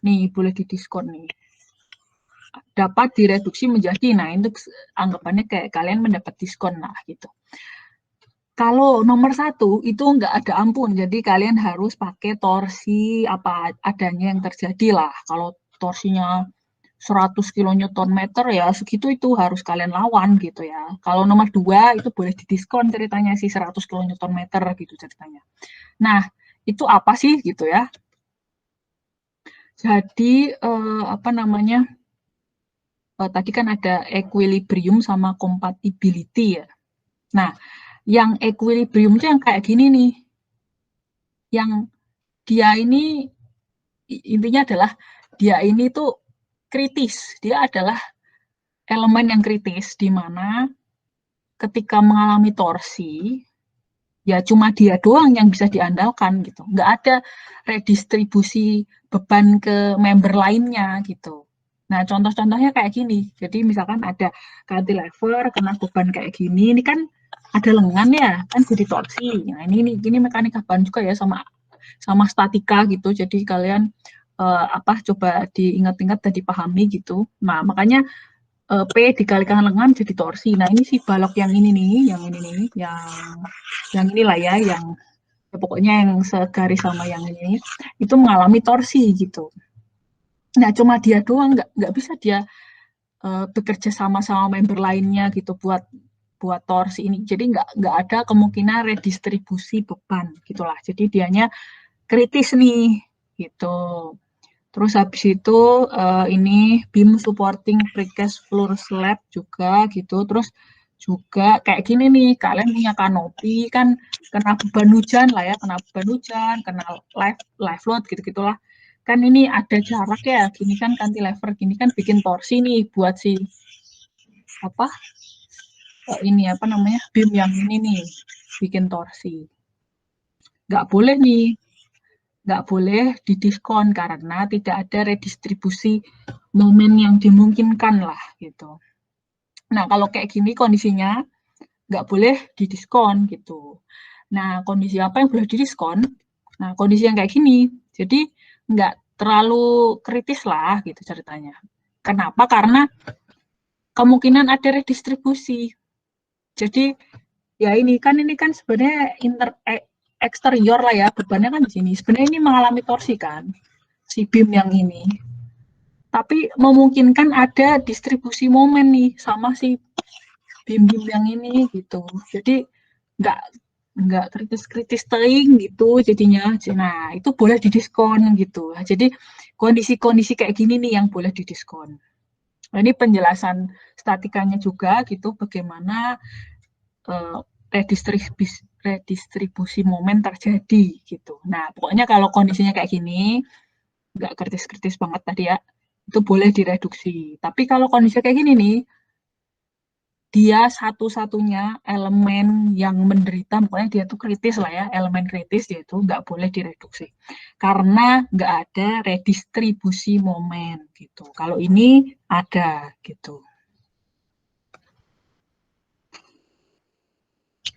Nih, boleh didiskon nih. Dapat direduksi menjadi, nah itu anggapannya kayak kalian mendapat diskon lah gitu. Kalau nomor 1 itu nggak ada ampun, jadi kalian harus pakai torsi apa adanya yang terjadi lah. Kalau torsinya 100 kN ya segitu itu harus kalian lawan gitu ya. Kalau nomor 2 itu boleh didiskon ceritanya sih 100 kN gitu ceritanya. Nah, itu apa sih gitu ya. Jadi tadi kan ada equilibrium sama compatibility ya. Nah, yang equilibrium itu yang kayak gini nih. Yang dia ini intinya adalah dia ini tuh kritis. Dia adalah elemen yang kritis di mana ketika mengalami torsi ya cuma dia doang yang bisa diandalkan gitu. Nggak ada redistribusi beban ke member lainnya gitu. Nah, contoh-contohnya kayak gini. Jadi misalkan ada cantilever kena beban kayak gini, ini kan ada lengan ya, kan jadi torsi. Nah, ini mekanika ban juga ya sama statika gitu. Jadi kalian coba diingat-ingat dan dipahami gitu. Nah, makanya P dikalikan lengan jadi torsi. Nah, ini si balok yang ini nih, yang inilah ya, yang ya pokoknya yang segaris sama yang ini itu mengalami torsi gitu. Nah, cuma dia doang nggak bisa dia bekerja sama member lainnya gitu buat torsi ini. Jadi nggak ada kemungkinan redistribusi beban gitulah. Jadi dianya kritis nih gitu. Terus habis itu ini beam supporting precast floor slab juga gitu. Terus juga kayak gini nih, kalian punya kanopi kan kena beban hujan lah ya, kena beban hujan, kena live load gitu-gitulah. Kan ini ada jarak ya, gini kan cantilever, gini kan bikin torsi nih buat si apa ini apa namanya beam yang ini nih bikin torsi. Nggak boleh nih, nggak boleh didiskon karena tidak ada redistribusi momen yang dimungkinkan lah gitu. Nah kalau kayak gini kondisinya nggak boleh didiskon gitu. Nah kondisi apa yang boleh didiskon? Nah kondisi yang kayak gini, jadi nggak terlalu kritis lah gitu ceritanya. Kenapa? Karena kemungkinan ada redistribusi. Jadi ya ini kan sebenarnya eksterior lah ya, bebannya kan di sini. Sebenarnya ini mengalami torsi kan, si beam yang ini. Tapi memungkinkan ada distribusi momen nih sama si beam-beam yang ini gitu. Jadi nggak kritis-kritis teing gitu jadinya. Nah itu boleh didiskon gitu. Jadi kondisi-kondisi kayak gini nih yang boleh didiskon. Nah, ini penjelasan statikanya juga gitu, bagaimana redistribusi momen terjadi gitu. Nah, pokoknya kalau kondisinya kayak gini, nggak kritis-kritis banget tadi ya, itu boleh direduksi. Tapi kalau kondisinya kayak gini nih, dia satu-satunya elemen yang menderita, pokoknya dia tuh kritis lah ya, elemen kritis yaitu nggak boleh direduksi. Karena nggak ada redistribusi momen gitu. Kalau ini ada gitu.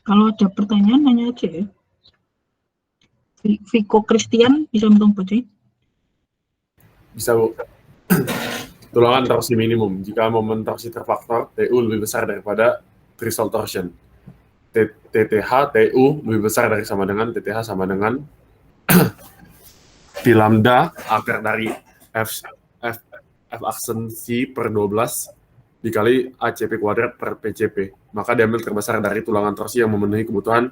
Kalau ada pertanyaan, nanya aja ya. Viko Christian, bisa minta baca? Bisa, Bu. Tulangan torsi minimum. Jika momen torsi terfaktor, TU lebih besar daripada threshold torsion. TTH, TU lebih besar dari sama dengan, TTH sama dengan P lambda akar dari F aksensi per 12 dikali ACP kuadrat per PCP. Maka diambil terbesar dari tulangan torsi yang memenuhi kebutuhan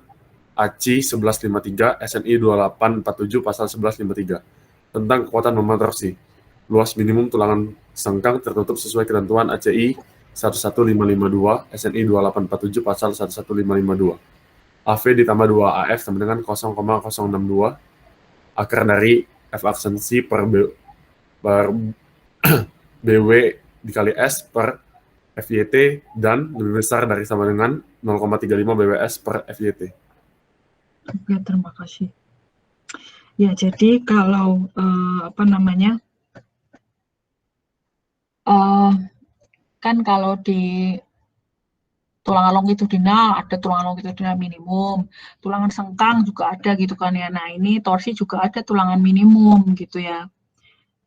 ACI 1153, SNI 2847 pasal 1153 tentang kekuatan momen torsi. Luas minimum tulangan sengkang tertutup sesuai ketentuan ACI 11552, SNI 2847 pasal 11552. AV ditambah 2 AF sama dengan 0,062 akar dari F aksensi per BW dikali S per FYT dan lebih besar dari sama dengan 0,35 BWS per FYT. Oke, terima kasih. Ya, jadi kalau kan kalau di tulangan longitudinal ada tulangan longitudinal minimum, tulangan sengkang juga ada gitu kan ya. Nah ini torsi juga ada tulangan minimum gitu ya.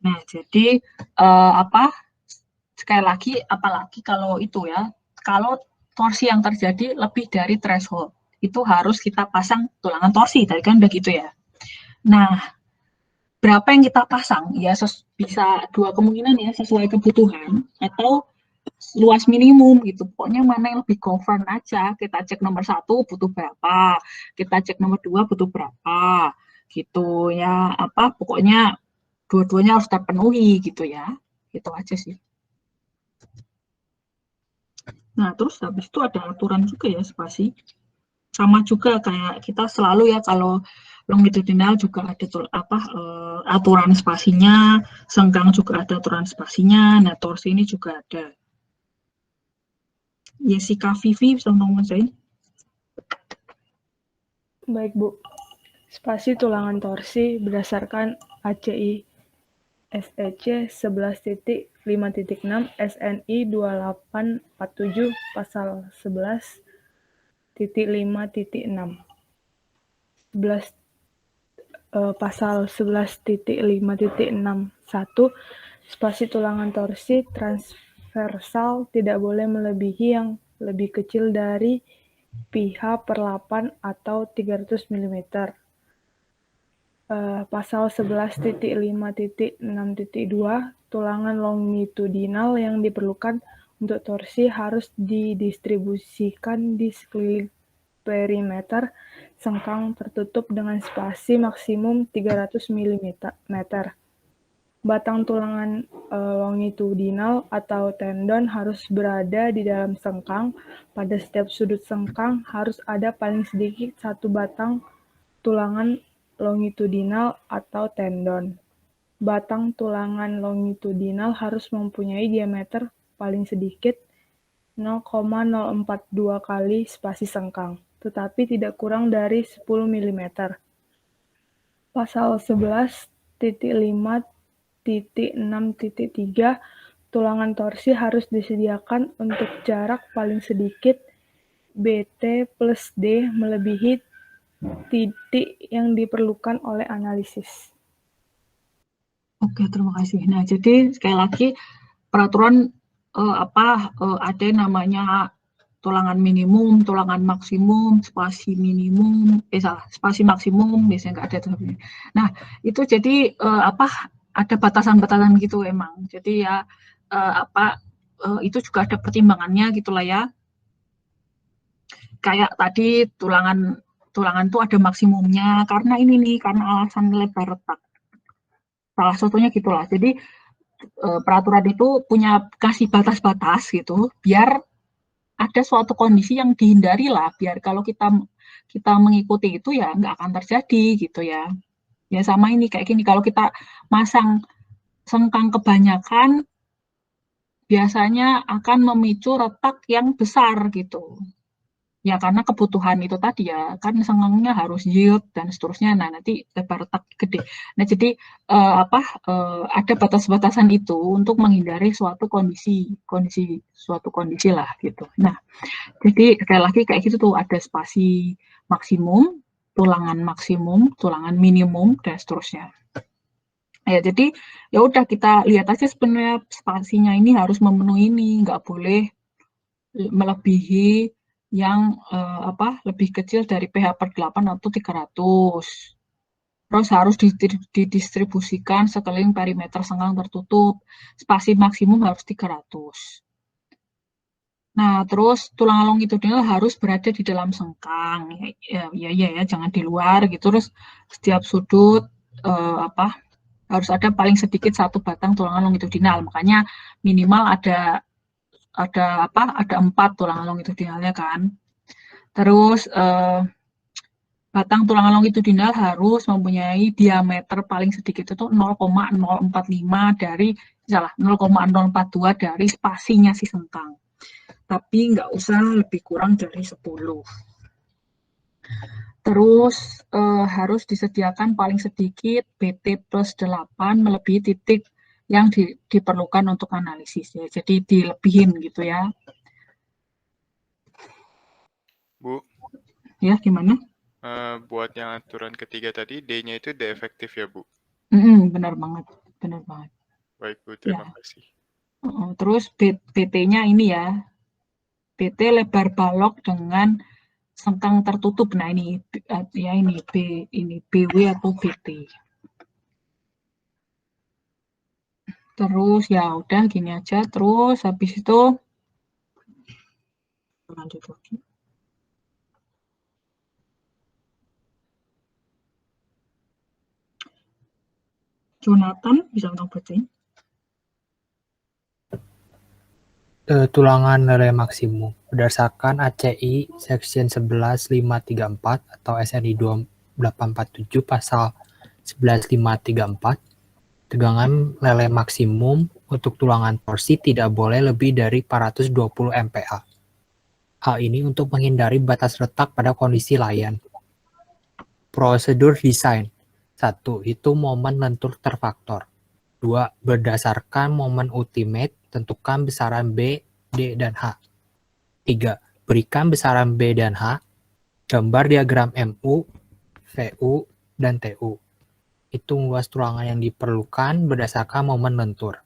Nah jadi sekali lagi apalagi kalau itu ya, kalau torsi yang terjadi lebih dari threshold itu harus kita pasang tulangan torsi, tadi kan udah gitu ya. Nah berapa yang kita pasang ya bisa dua kemungkinan ya, sesuai kebutuhan atau luas minimum gitu. Pokoknya mana yang lebih govern aja. Kita cek nomor 1 butuh berapa, kita cek nomor 2 butuh berapa gitu ya. Pokoknya dua-duanya harus terpenuhi gitu ya. Gitu aja sih. Nah, terus habis itu ada aturan juga ya spasi. Sama juga kayak kita selalu ya kalau longitudinal juga ada aturan spasinya, sengkang juga ada aturan spasinya. Nah, torsi ini juga ada. Jessica Vivi bisa ngomong saya? Baik, Bu. Spasi tulangan torsi berdasarkan ACI SEC 11.5.6 SNI 2847 pasal 11.5.6. Pasal 11.5.61 spasi tulangan torsi transversal tidak boleh melebihi yang lebih kecil dari pH per 8 atau 300 mm. Pasal 11.5.6.2 tulangan longitudinal yang diperlukan untuk torsi harus didistribusikan di sekeliling perimeter sengkang tertutup dengan spasi maksimum 300 mm. batang tulangan longitudinal atau tendon harus berada di dalam sengkang. Pada setiap sudut sengkang harus ada paling sedikit satu batang tulangan longitudinal atau tendon. Batang tulangan longitudinal harus mempunyai diameter paling sedikit 0,042 kali spasi sengkang, tetapi tidak kurang dari 10 mm. Pasal 11.5.6.3 tulangan torsi harus disediakan untuk jarak paling sedikit BT plus D melebihi titik yang diperlukan oleh analisis. Oke, terima kasih. Nah, jadi sekali lagi peraturan ada namanya tulangan minimum, tulangan maksimum, spasi minimum, spasi maksimum biasanya nggak ada tuh. Nah, itu jadi ada batasan-batasan gitu emang. Jadi ya itu juga ada pertimbangannya gitulah ya. Kayak tadi tulangan tuh ada maksimumnya karena ini nih, karena alasan lebar retak. Salah satunya gitulah. Jadi peraturan itu punya kasih batas-batas gitu, biar ada suatu kondisi yang dihindari lah, biar kalau kita mengikuti itu ya nggak akan terjadi gitu ya. Ya sama ini kayak gini, kalau kita masang sengkang kebanyakan, biasanya akan memicu retak yang besar gitu. Ya karena kebutuhan itu tadi ya, kan sengkangnya harus yield dan seterusnya. Nah nanti lebar retak gede. Nah jadi ada batas-batasan itu untuk menghindari suatu kondisi lah gitu. Nah jadi sekali lagi kayak gitu tuh, ada spasi maksimum, tulangan minimum dan seterusnya. Ya jadi ya udah kita lihat aja sebenarnya spasinya ini harus memenuhi ini, nggak boleh melebihi yang lebih kecil dari pH per 8 atau 300. Terus harus didistribusikan sekeliling perimeter sengkang tertutup. Spasi maksimum harus 300. Nah, terus tulangan longitudinal harus berada di dalam sengkang. Ya, jangan di luar gitu. Terus setiap sudut harus ada paling sedikit satu batang tulangan longitudinal. Makanya minimal ada 4 tulangan longitudinalnya kan. Terus batang tulangan longitudinal harus mempunyai diameter paling sedikit itu 0,042 dari spasinya si sengkang. Tapi nggak usah lebih kurang dari 10. Terus harus disediakan paling sedikit BT plus 8 melebihi titik yang diperlukan untuk analisis ya. Jadi dilebihin gitu ya. Bu. Ya, gimana? Buat yang aturan ketiga tadi, D-nya itu D efektif ya, Bu? Benar banget. Baik, Bu. Terima kasih. Terus BT-nya ini ya. BT lebar balok dengan sengkang tertutup. Nah, ini ya ini BW atau BT. Terus ya udah gini aja. Terus habis itu lanjut lagi. Jonathan bisa tolong bacain? Tulangan lele maksimum berdasarkan ACI Section 11.534 atau SNI 2847 pasal 11.534. Tegangan lele maksimum untuk tulangan torsi tidak boleh lebih dari 420 MPa. Hal ini untuk menghindari batas retak pada kondisi layan. Prosedur desain. 1. Hitung momen lentur terfaktor. 2. Berdasarkan momen ultimate, tentukan besaran B, D, dan H. 3. Berikan besaran B dan H, gambar diagram MU, VU, dan TU. Hitung luas tulangan yang diperlukan berdasarkan momen lentur.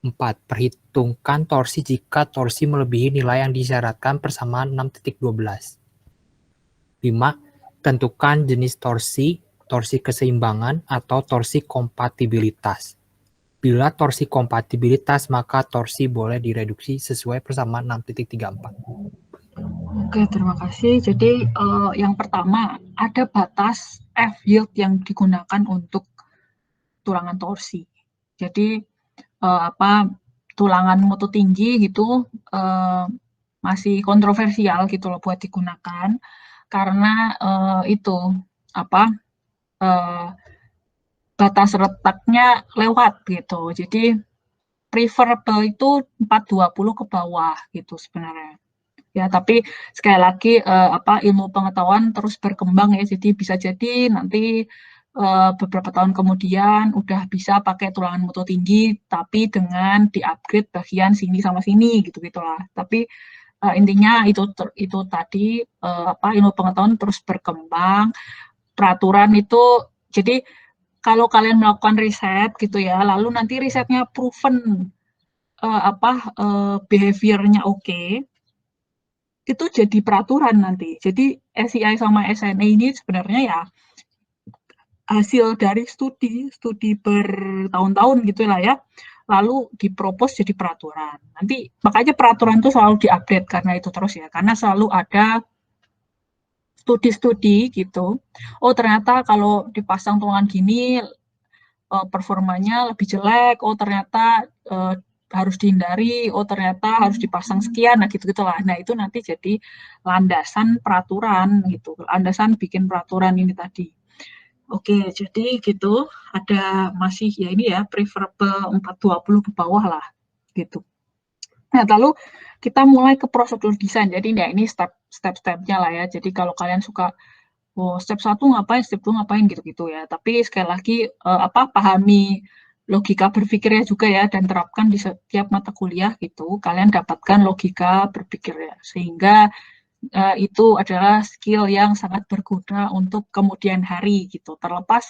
4. Perhitungkan torsi jika torsi melebihi nilai yang disyaratkan persamaan 6.12. 5. Tentukan jenis torsi keseimbangan atau torsi kompatibilitas. Bila torsi kompatibilitas, maka torsi boleh direduksi sesuai persamaan 6.34. Oke, terima kasih. Jadi yang pertama, ada batas F yield yang digunakan untuk tulangan torsi. Jadi tulangan mutu tinggi gitu masih kontroversial gitu loh buat digunakan karena batas retaknya lewat gitu. Jadi preferable itu 420 ke bawah gitu sebenarnya. Ya, tapi sekali lagi ilmu pengetahuan terus berkembang ya. Jadi bisa jadi nanti beberapa tahun kemudian udah bisa pakai tulangan mutu tinggi tapi dengan di-upgrade bagian sini sama sini gitu-gitulah. Tapi intinya itu tadi ilmu pengetahuan terus berkembang. Peraturan itu jadi kalau kalian melakukan riset gitu ya, lalu nanti risetnya proven behavior-nya oke, itu jadi peraturan nanti. Jadi SEI sama SNA ini sebenarnya ya hasil dari studi bertahun-tahun gitu lah ya, lalu dipropos jadi peraturan. Nanti makanya peraturan itu selalu diupdate karena itu terus ya, karena selalu ada studi-studi gitu. Oh ternyata kalau dipasang tulangan gini performanya lebih jelek. Oh ternyata harus dihindari. Oh ternyata harus dipasang sekian. Nah gitu-gitulah. Nah itu nanti jadi landasan peraturan gitu. Landasan bikin peraturan ini tadi. Oke, jadi gitu. Ada masih ya ini ya preferable 420 ke bawah lah gitu. Nah, lalu kita mulai ke prosedur desain. Jadi ya ini step-stepnya lah ya. Jadi kalau kalian suka step 1 ngapain, step 2 ngapain gitu-gitu ya. Tapi sekali lagi pahami logika berpikirnya juga ya dan terapkan di setiap mata kuliah gitu. Kalian dapatkan logika berpikirnya sehingga itu adalah skill yang sangat berguna untuk kemudian hari gitu. Terlepas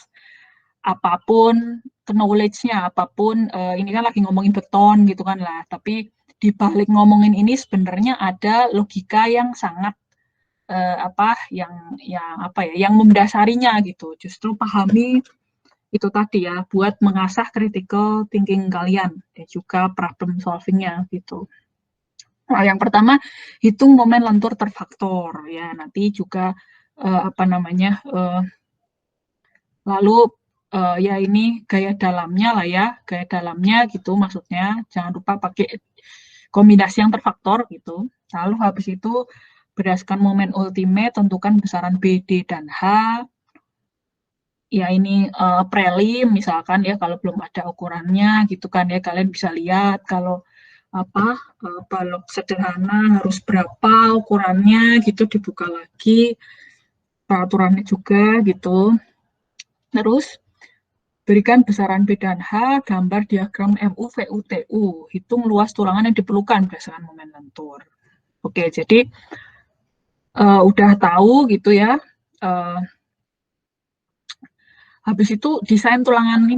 apapun knowledge-nya, apapun ini kan lagi ngomongin beton gitu kan lah. Tapi di balik ngomongin ini sebenarnya ada logika yang sangat yang mendasarinya gitu. Justru pahami itu tadi ya buat mengasah critical thinking kalian dan juga problem solving-nya gitu. Nah, yang pertama hitung momen lentur terfaktor ya. Nanti juga lalu ya ini gaya dalamnya lah ya, gaya dalamnya gitu maksudnya. Jangan lupa pakai kombinasi yang terfaktor gitu. Lalu habis itu berdasarkan momen ultimate tentukan besaran B, D, dan H. Ya ini prelim misalkan ya kalau belum ada ukurannya gitu kan ya kalian bisa lihat kalau balok sederhana harus berapa ukurannya gitu dibuka lagi peraturannya juga gitu. Terus berikan besaran B dan H, gambar diagram MU, VU, TU, hitung luas tulangan yang diperlukan berdasarkan momen lentur. Oke, jadi udah tahu gitu ya. Habis itu desain tulangan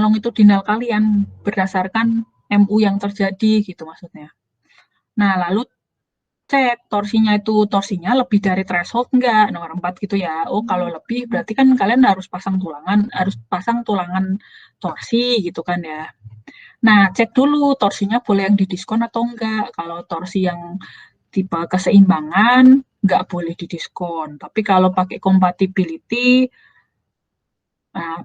longitudinal kalian berdasarkan MU yang terjadi gitu maksudnya. Nah, lalu cek torsinya lebih dari threshold enggak, nomor 4 gitu ya. Oh, kalau lebih berarti kan kalian harus pasang tulangan torsi gitu kan ya. Nah, cek dulu torsinya boleh yang didiskon atau enggak. Kalau torsi yang tipe keseimbangan enggak boleh didiskon. Tapi kalau pakai compatibility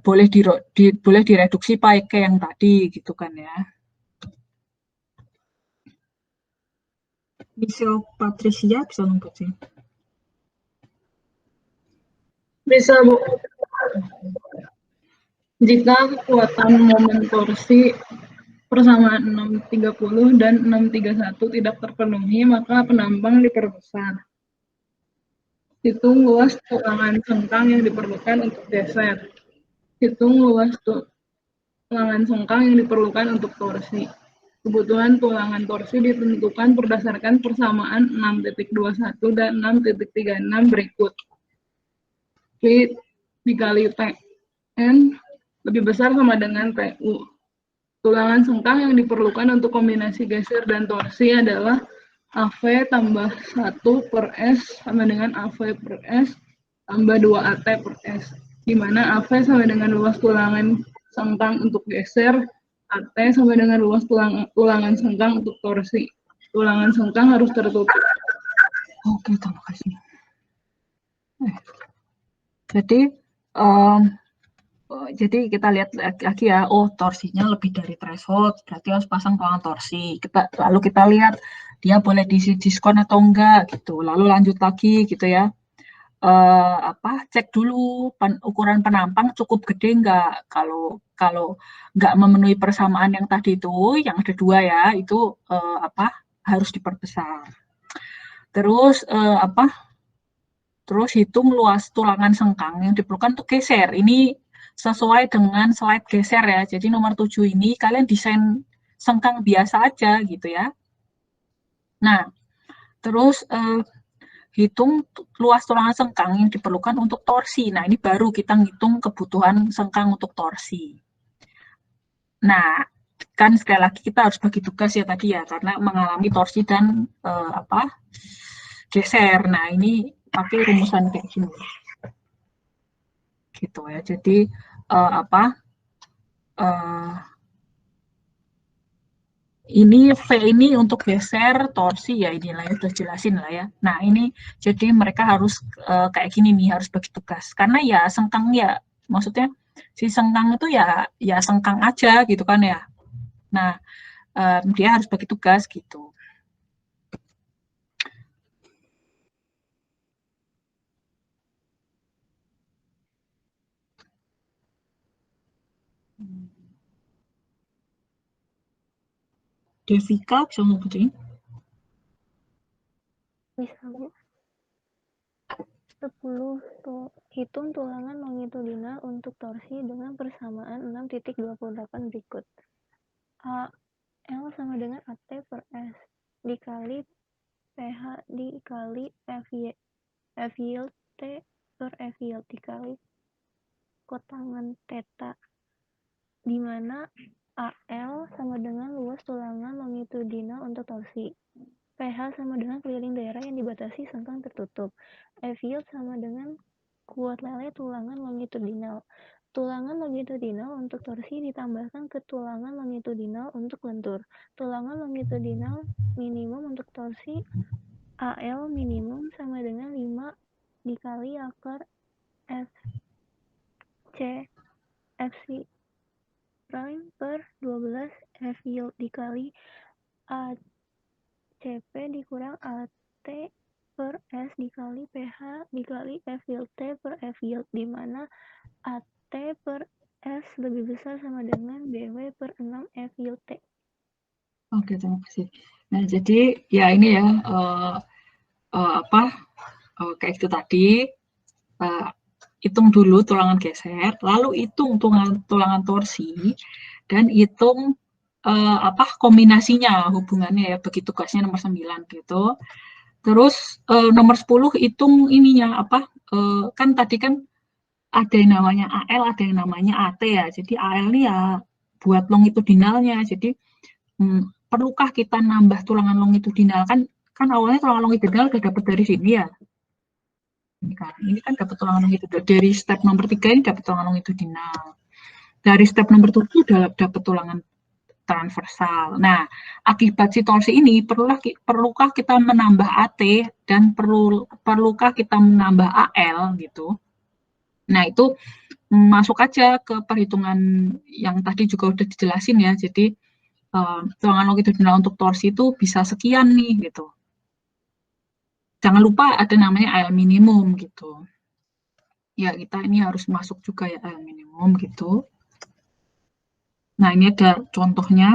boleh direduksi pakai yang tadi gitu kan ya. Michelle Patricia bisa nunggu sih. Bisa, Bu. Jika kekuatan momen torsi persamaan 630 dan 631 tidak terpenuhi, maka penambang diperbesar. Hitung luas tulangan sengkang yang diperlukan untuk geser. Hitung luas tulangan sengkang yang diperlukan untuk torsi. Kebutuhan tulangan torsi ditentukan berdasarkan persamaan 6.21 dan 6.36 berikut. V dikali Tn lebih besar sama dengan Tu. Tulangan sengkang yang diperlukan untuk kombinasi geser dan torsi adalah AV tambah 1 per S sama dengan AV per S tambah 2 AT per S. Di mana AV sama dengan luas tulangan sengkang untuk geser, AT sama dengan luas tulangan sengkang untuk torsi. Tulangan sengkang harus tertutup. Oke, terima kasih. Jadi Jadi kita lihat lagi ya, oh torsinya lebih dari threshold, berarti harus pasang tulangan torsi. Lalu kita lihat dia boleh diisi diskon atau enggak gitu. Lalu lanjut lagi gitu ya. Cek dulu ukuran penampang cukup gede enggak. Kalau enggak memenuhi persamaan yang tadi itu, yang ada 2 ya, itu harus diperbesar. Terus terus hitung luas tulangan sengkang yang diperlukan untuk geser. Ini sesuai dengan slide geser ya. Jadi nomor 7 ini kalian desain sengkang biasa aja gitu ya. Nah, terus hitung luas tulangan sengkang yang diperlukan untuk torsi. Nah, ini baru kita ngitung kebutuhan sengkang untuk torsi. Nah, kan sekali lagi kita harus bagi tugas ya tadi ya, karena mengalami torsi dan geser. Nah, ini pakai rumusan kayak gini. Gitu ya. Jadi ini V ini untuk geser torsi ya, inilah ya, sudah jelasin lah ya. Nah, ini jadi mereka harus kayak gini nih, harus bagi tugas. Karena ya sengkang ya, maksudnya si sengkang itu ya sengkang aja gitu kan ya. Nah, dia harus bagi tugas gitu. Devika bisa ngikutin? Bisa, Bu. 10. Hitung tulangan longitudinal untuk torsi dengan persamaan 6.28 berikut. L sama dengan AT per S dikali PH dikali F yield T per F yield dikali kotangan theta, di mana AL sama dengan luas tulangan longitudinal untuk torsi. PH sama dengan keliling daerah yang dibatasi sengkang tertutup. F yield sama dengan kuat lele tulangan longitudinal. Tulangan longitudinal untuk torsi ditambahkan ke tulangan longitudinal untuk lentur. Tulangan longitudinal minimum untuk torsi AL minimum sama dengan 5 dikali akar FC FC prime per 12 F yield dikali ACP dikurang AT per S dikali PH dikali F yield T per F yield, di mana AT per S lebih besar sama dengan BW per 6 F yield T. Oke, terima kasih. Nah, jadi ya ini ya, kayak itu tadi, hitung dulu tulangan geser, lalu hitung tulangan torsi, dan hitung kombinasinya, hubungannya ya, bagi tugasnya nomor 9 gitu. Terus nomor 10 hitung ininya kan tadi kan ada yang namanya AL, ada yang namanya AT ya. Jadi AL ini ya buat longitudinalnya. Jadi perlukah kita nambah tulangan longitudinal, kan awalnya tulangan longitudinal udah dapat dari sini ya. Ini kan dapat tulangan longitudinal dari step nomor 3 ini, dapat tulangan longitudinal. Dari step nomor 7 udah dapat tulangan transversal. Nah, akibat si torsi ini perlukah kita menambah AT dan perlukah kita menambah AL gitu. Nah, itu masuk aja ke perhitungan yang tadi juga udah dijelasin ya. Jadi tulangan longitudinal untuk torsi itu bisa sekian nih gitu. Jangan lupa ada namanya AL minimum gitu. Ya, kita ini harus masuk juga ya AL minimum gitu. Nah, ini ada contohnya.